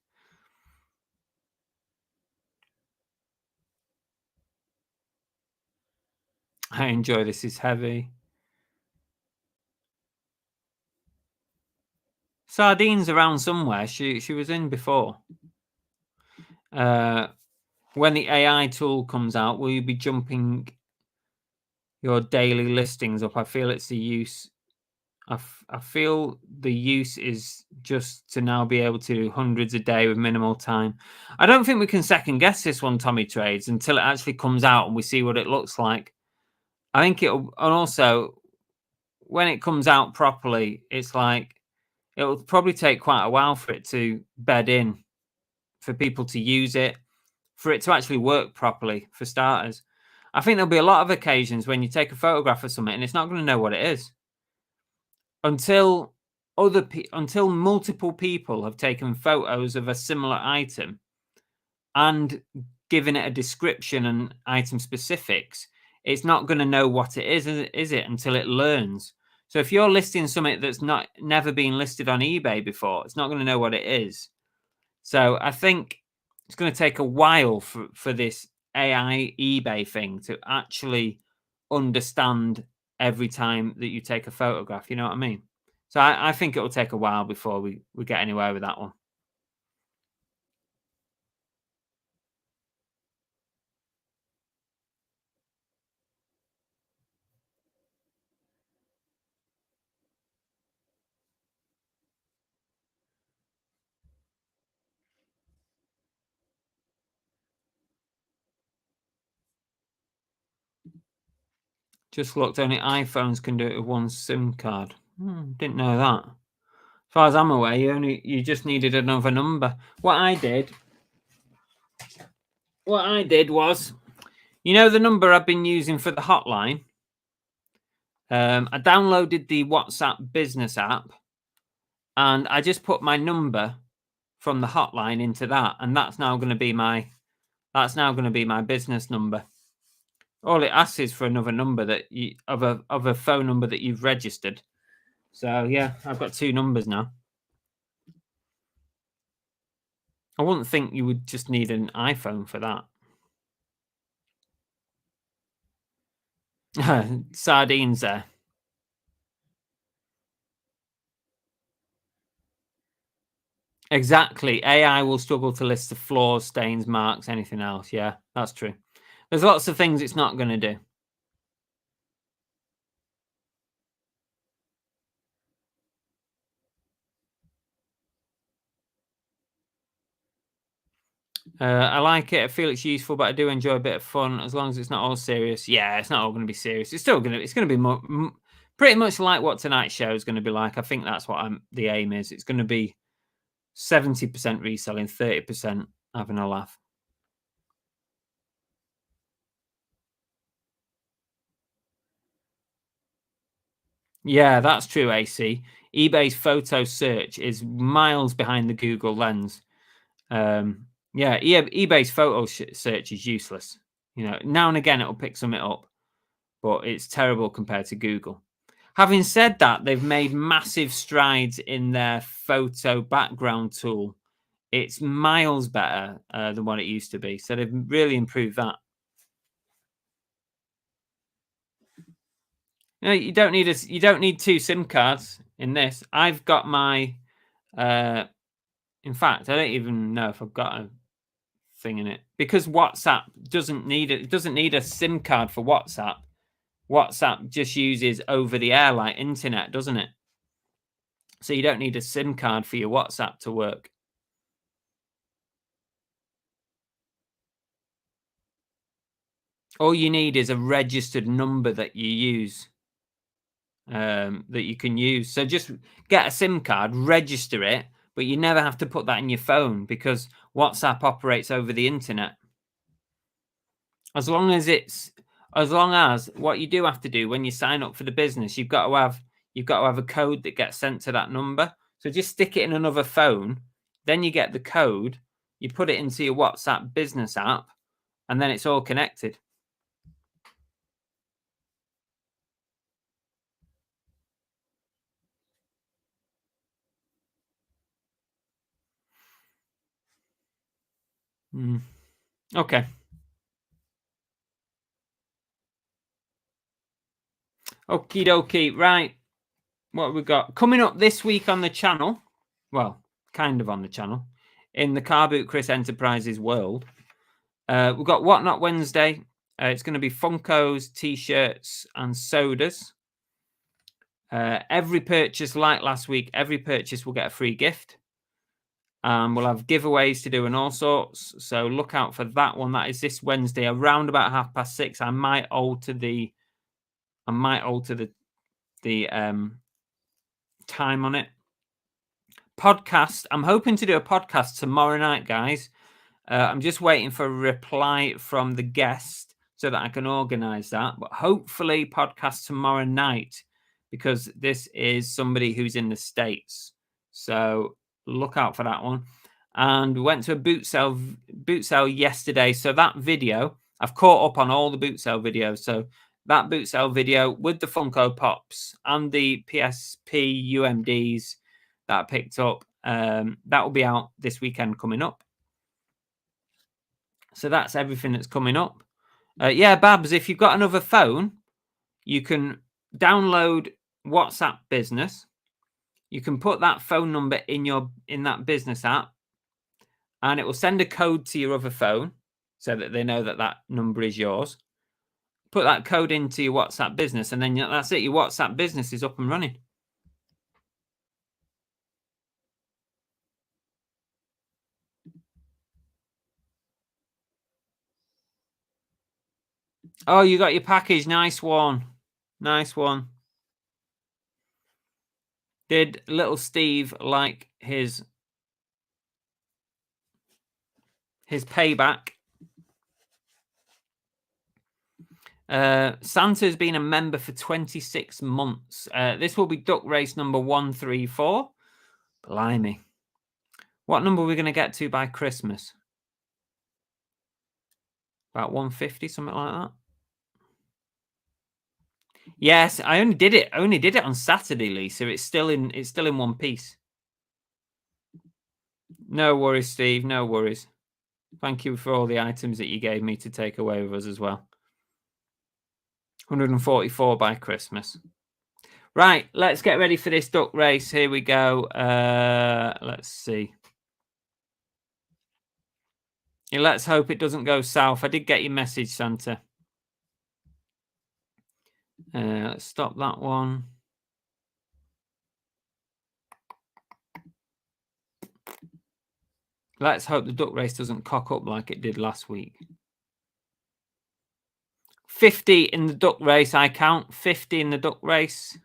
I enjoy This Is Heavy. Sardine's around somewhere. She was in before. When the AI tool comes out, will you be jumping your daily listings up? I feel it's the use. I feel the use is just to now be able to do hundreds a day with minimal time. I don't think we can second guess this one, Tommy Trades, until it actually comes out and we see what it looks like. I think and also when it comes out properly, it's it'll probably take quite a while for it to bed in, for people to use it, for it to actually work properly, for starters. I think there'll be a lot of occasions when you take a photograph of something and it's not going to know what it is. Until multiple people have taken photos of a similar item and given it a description and item specifics, it's not going to know what it is it, until it learns. So if you're listing something that's never been listed on eBay before, it's not going to know what it is. So I think it's going to take a while for this AI eBay thing to actually understand every time that you take a photograph. You know what I mean? So I think it'll take a while before we get anywhere with that one. Just looked, only iPhones can do it with one SIM card. Didn't know that. As far as I'm aware, you just needed another number. What I did was, you know, the number I've been using for the hotline. I downloaded the WhatsApp business app, and I just put my number from the hotline into that, and that's now going to be my business number. All it asks is for another number that of a phone number that you've registered. So yeah, I've got two numbers now. I wouldn't think you would just need an iPhone for that. Sardines there. Exactly. AI will struggle to list the flaws, stains, marks, anything else. Yeah, that's true. There's lots of things it's not going to do. I like it. I feel it's useful, but I do enjoy a bit of fun as long as it's not all serious. Yeah, it's not all going to be serious. It's going to be more, pretty much like what tonight's show is going to be like. I think that's what the aim is. It's going to be 70% reselling, 30% having a laugh. Yeah, that's true, AC. eBay's photo search is miles behind the Google Lens. Yeah, eBay's photo search is useless. You know, now and again it'll pick something up, but it's terrible compared to Google. Having said that, they've made massive strides in their photo background tool. It's miles better than what it used to be. So they've really improved that. You know, you don't need two SIM cards in this. I've got my in fact, I don't even know if I've got a thing in it, because WhatsApp doesn't need it. It doesn't need a SIM card for WhatsApp. WhatsApp just uses over the air like internet, doesn't it? So you don't need a SIM card for your WhatsApp to work. All you need is a registered number that you use, that you can use. So just get a SIM card, register it, but you never have to put that in your phone because WhatsApp operates over the internet. As long as what you do have to do when you sign up for the business, you've got to have a code that gets sent to that number. So just stick it in another phone, then you get the code, you put it into your WhatsApp business app, and then it's all connected. Okay. Okie dokie. Right. What have we got coming up this week on the channel? Well, kind of on the channel. In the Car Boot Chris Enterprises world. We've got What Not Wednesday. It's going to be Funkos, T-shirts, and sodas. Every purchase, like last week, every purchase will get a free gift. We'll have giveaways to do and all sorts. So look out for that one. That is this Wednesday around about 6:30. I might alter the time on it. Podcast. I'm hoping to do a podcast tomorrow night, guys. I'm just waiting for a reply from the guest so that I can organize that. But hopefully podcast tomorrow night, because this is somebody who's in the States. So look out for that one. And we went to a boot sale yesterday. So that video, I've caught up on all the boot sale videos. So that boot sale video with the Funko Pops and the PSP UMDs that I picked up, that will be out this weekend coming up. So that's everything that's coming up. Yeah, Babs, if you've got another phone, you can download WhatsApp Business, you can put that phone number in that business app, and it will send a code to your other phone so that they know that that number is yours. Put that code into your WhatsApp business, and then that's it. Your WhatsApp business is up and running. Oh, you got your package. Nice one. Nice one. Did little Steve like his payback? Santa's been a member for 26 months. This will be duck race number 134. Blimey. What number are we going to get to by Christmas? About 150, something like that. Yes, I only did it on Saturday, Lisa. It's still in one piece. No worries, Steve. No worries. Thank you for all the items that you gave me to take away with us as well. 144 by Christmas. Right, let's get ready for this duck race. Here we go. Let's see. Yeah, let's hope it doesn't go south. I did get your message, Santa. Let's stop that one. Let's hope the duck race doesn't cock up like it did last week. 50 in the duck race, I count. 50 in the duck race.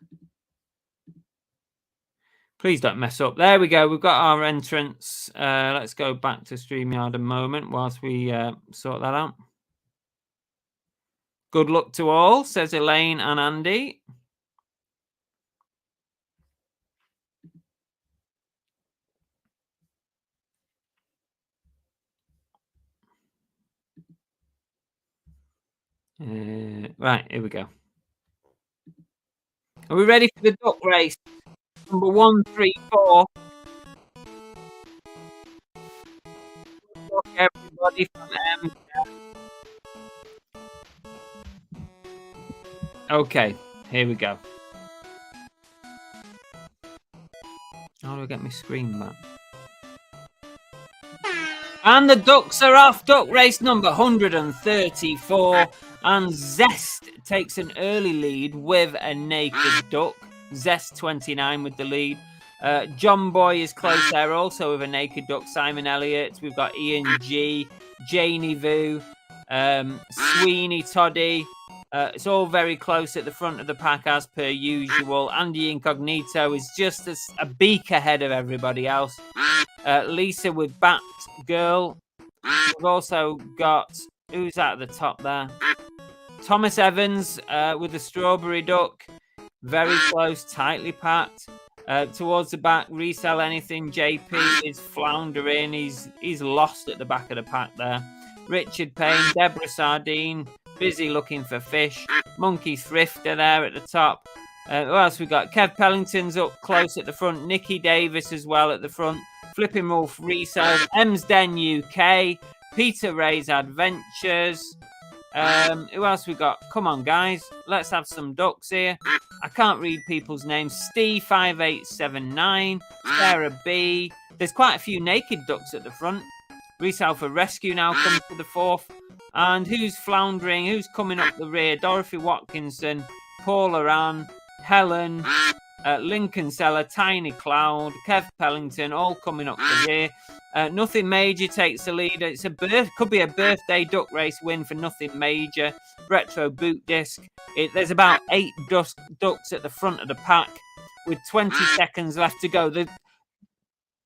Please don't mess up. There we go. We've got our entrance. Let's go back to StreamYard a moment whilst we sort that out. Good luck to all, says Elaine and Andy. Right, here we go. Are we ready for the duck race? Number 134. Look, everybody from M. Okay, here we go. How do I get my screen back? And the ducks are off. Duck race number 134. And Zest takes an early lead with a naked duck. Zest 29 with the lead. John Boy is close there also with a naked duck. Simon Elliott. We've got Ian G. Janie Vu. Sweeney Toddy. It's all very close at the front of the pack as per usual. Andy Incognito is just a beak ahead of everybody else. Lisa with Bat Girl. We've also got, who's at the top there? Thomas Evans with the Strawberry Duck. Very close, tightly packed. Towards the back, Resell Anything. JP is floundering. He's lost at the back of the pack there. Richard Payne, Deborah Sardine, busy looking for fish. Monkey Thrifter there at the top. Who else we got? Kev Pellington's up close at the front. Nikki Davis as well at the front. Flipping Wolf Resellers. M's Den UK. Peter Ray's Adventures. Who else we got? Come on, guys. Let's have some ducks here. I can't read people's names. Steve 5879. Sarah B. There's quite a few naked ducks at the front. Resell for Rescue now comes to the fourth. And who's floundering? Who's coming up the rear? Dorothy Watkinson, Paula Ann, Helen, Lincoln Seller, Tiny Cloud, Kev Pellington, all coming up the rear. Nothing Major takes the lead. It's could be a birthday duck race win for Nothing Major. Retro Boot Disc. There's about 8 ducks at the front of the pack with 20 seconds left to go.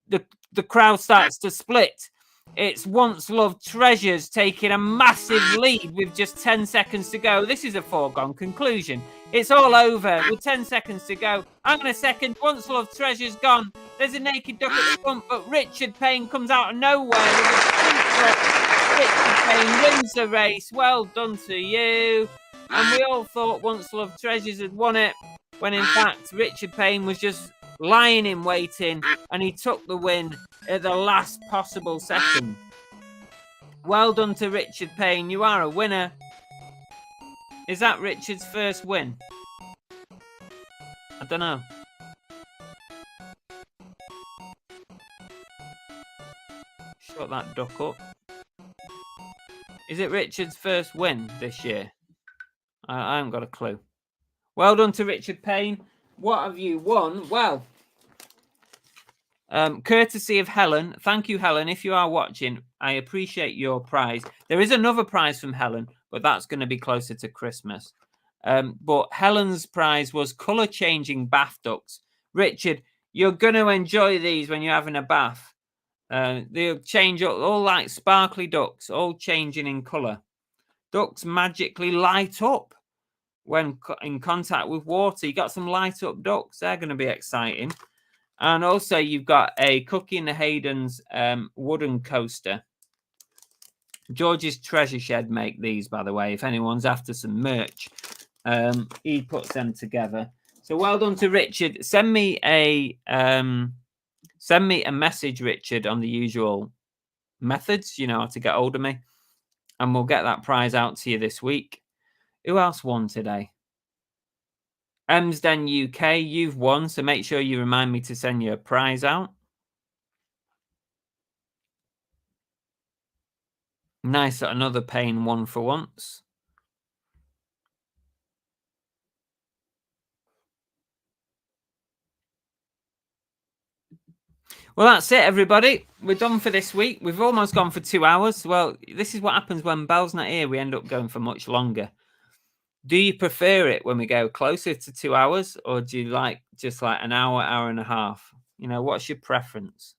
The crowd starts to split. It's Once Loved Treasures taking a massive lead with just 10 seconds to go. This is a foregone conclusion. It's all over with 10 seconds to go. Hang on a second. Once Loved Treasures gone. There's a naked duck at the front, but Richard Payne comes out of nowhere with a sprint. Richard Payne wins the race. Well done to you. And we all thought Once Loved Treasures had won it, when in fact Richard Payne was just lying in waiting, and he took the win at the last possible second. Well done to Richard Payne. You are a winner. Is that Richard's first win? I don't know. Put that duck up. Is it Richard's first win this year? I haven't got a clue. Well done to Richard Payne. What have you won? Well, courtesy of Helen. Thank you, Helen. If you are watching, I appreciate your prize. There is another prize from Helen, but that's going to be closer to Christmas. But Helen's prize was colour-changing bath ducks. Richard, you're going to enjoy these when you're having a bath. They'll change up, all like sparkly ducks, all changing in colour. Ducks magically light up when in contact with water. You got some light up ducks. They're going to be exciting. And also you've got a Cookie and the Haydens wooden coaster. George's Treasure Shed make these, by the way, if anyone's after some merch. He puts them together. So well done to Richard. Send me a message, Richard, on the usual methods, you know, how to get hold of me. And we'll get that prize out to you this week. Who else won today? Emsden UK, you've won, so make sure you remind me to send your prize out. Nice that another Payne won for once. Well, that's it, everybody. We're done for this week. We've almost gone for 2 hours. Well, this is what happens when Belle's not here. We end up going for much longer. Do you prefer it when we go closer to 2 hours, or do you like just like an hour, hour and a half? You know, what's your preference?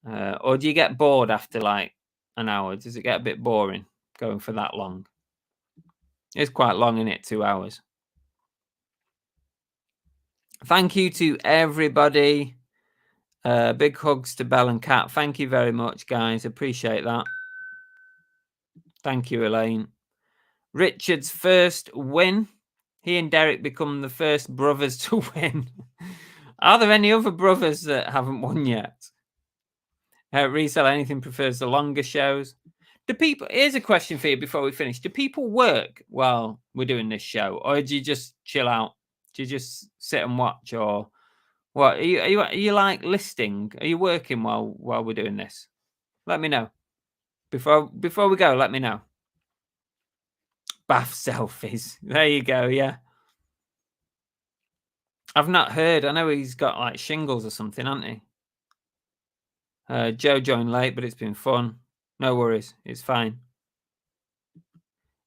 Or do you get bored after like an hour? Does it get a bit boring going for that long? It's quite long, isn't it? 2 hours. Thank you to everybody. Big hugs to Belle and Kat. Thank you very much, guys. Appreciate that. Thank you, Elaine. Richard's first win. He and Derek become the first brothers to win. Are there any other brothers that haven't won yet? Reseller, anything prefers the longer shows? Do people? Here's a question for you before we finish. Do people work while we're doing this show, or do you just chill out? Do you just sit and watch, or what? Are you like listing? Are you working while we're doing this? Let me know. Before we go, let me know. Bath selfies. There you go. Yeah. I've not heard. I know he's got like shingles or something, hasn't he? Joe joined late, but it's been fun. No worries. It's fine.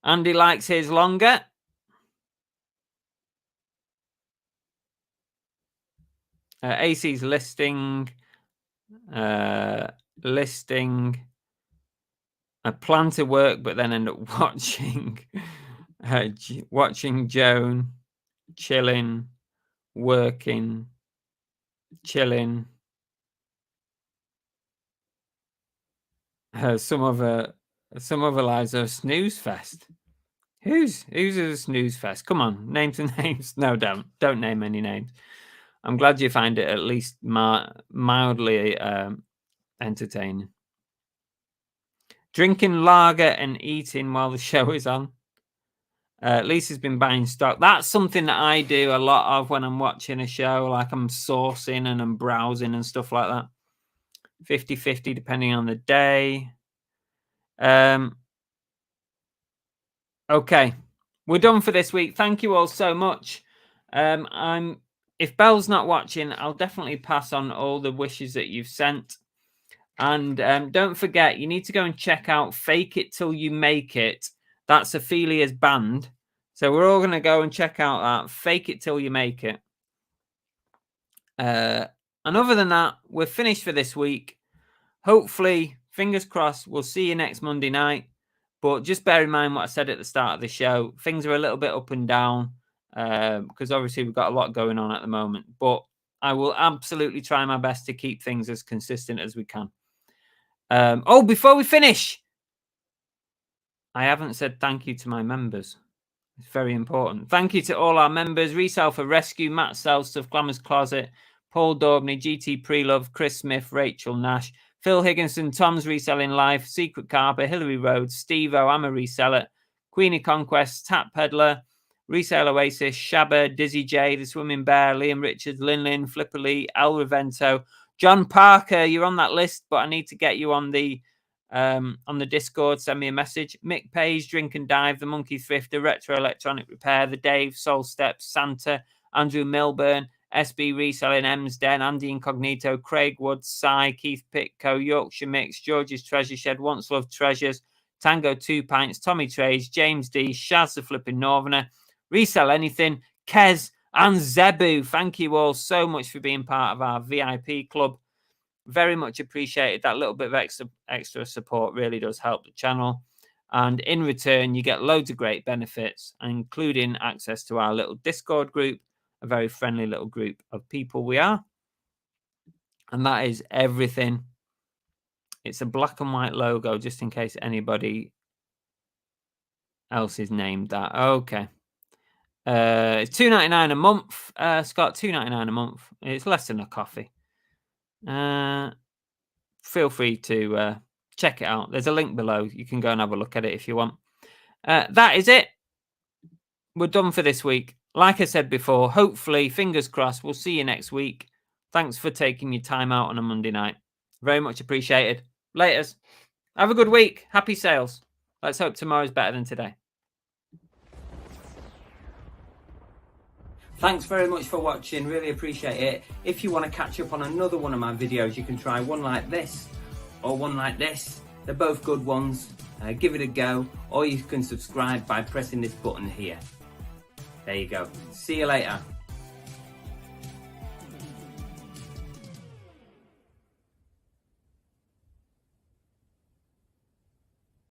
Andy likes his longer. AC's listing. Listing. I plan to work, but then end up watching. Watching Joan. Chilling. Working. Chilling. Some other lives are a snooze fest. Who's a snooze fest? Come on, name some names. No, don't name any names. I'm glad you find it at least mildly entertaining. Drinking lager and eating while the show is on. Lisa's been buying stock. That's something that I do a lot of when I'm watching a show. Like I'm sourcing and I'm browsing and stuff like that. 50-50 depending on the day. Okay, we're done for this week. Thank you all so much. If Belle's not watching, I'll definitely pass on all the wishes that you've sent. And don't forget, you need to go and check out Fake It Till You Make It. That's Ophelia's band. So we're all going to go and check out that. Fake It Till You Make It. And other than that, we're finished for this week. Hopefully, fingers crossed, we'll see you next Monday night. But just bear in mind what I said at the start of the show. Things are a little bit up and down because obviously we've got a lot going on at the moment. But I will absolutely try my best to keep things as consistent as we can. Before we finish, I haven't said thank you to my members. It's very important. Thank you to all our members. Resell for Rescue, Matt Selstuff, Glamour's Closet, Paul Daubney, GT Prelove, Chris Smith, Rachel Nash, Phil Higginson, Tom's Reselling Life, Secret Carper, Hillary Rhodes, Steve-O, I'm a Reseller, Queenie Conquest, Tap Peddler, Resale Oasis, Shabba, Dizzy J, The Swimming Bear, Liam Richards, Lin, Flipper Lee, El Revento, John Parker, you're on that list, but I need to get you on the Discord. Send me a message. Mick Page, Drink and Dive, The Monkey Thrifter, Retro Electronic Repair, The Dave, Soul Steps, Santa, Andrew Milburn, SB Reselling, M's Den, Andy Incognito, Craig Woods, Cy, Keith Pitco, Yorkshire Mix, George's Treasure Shed, Once Loved Treasures, Tango 2 Pints, Tommy Trades, James D, Shaz the Flipping Northerner, Resell Anything, Kez, and Zebu. Thank you all so much for being part of our VIP club. Very much appreciated. That little bit of extra support really does help the channel. And in return, you get loads of great benefits, including access to our little Discord group, a very friendly little group of people we are. And that is everything. It's a black and white logo, just in case anybody else is named that. Okay. It's $2.99 a month. Scott, $2.99 a month. It's less than a coffee. Feel free to check it out. There's a link below. You can go and have a look at it if you want. That is it. We're done for this week. Like I said before, hopefully, fingers crossed, we'll see you next week. Thanks for taking your time out on a Monday night. Very much appreciated. Laters. Have a good week. Happy sales. Let's hope tomorrow's better than today. Thanks very much for watching. Really appreciate it. If you want to catch up on another one of my videos, you can try one like this or one like this. They're both good ones. Give it a go. Or you can subscribe by pressing this button here. There you go. See you later.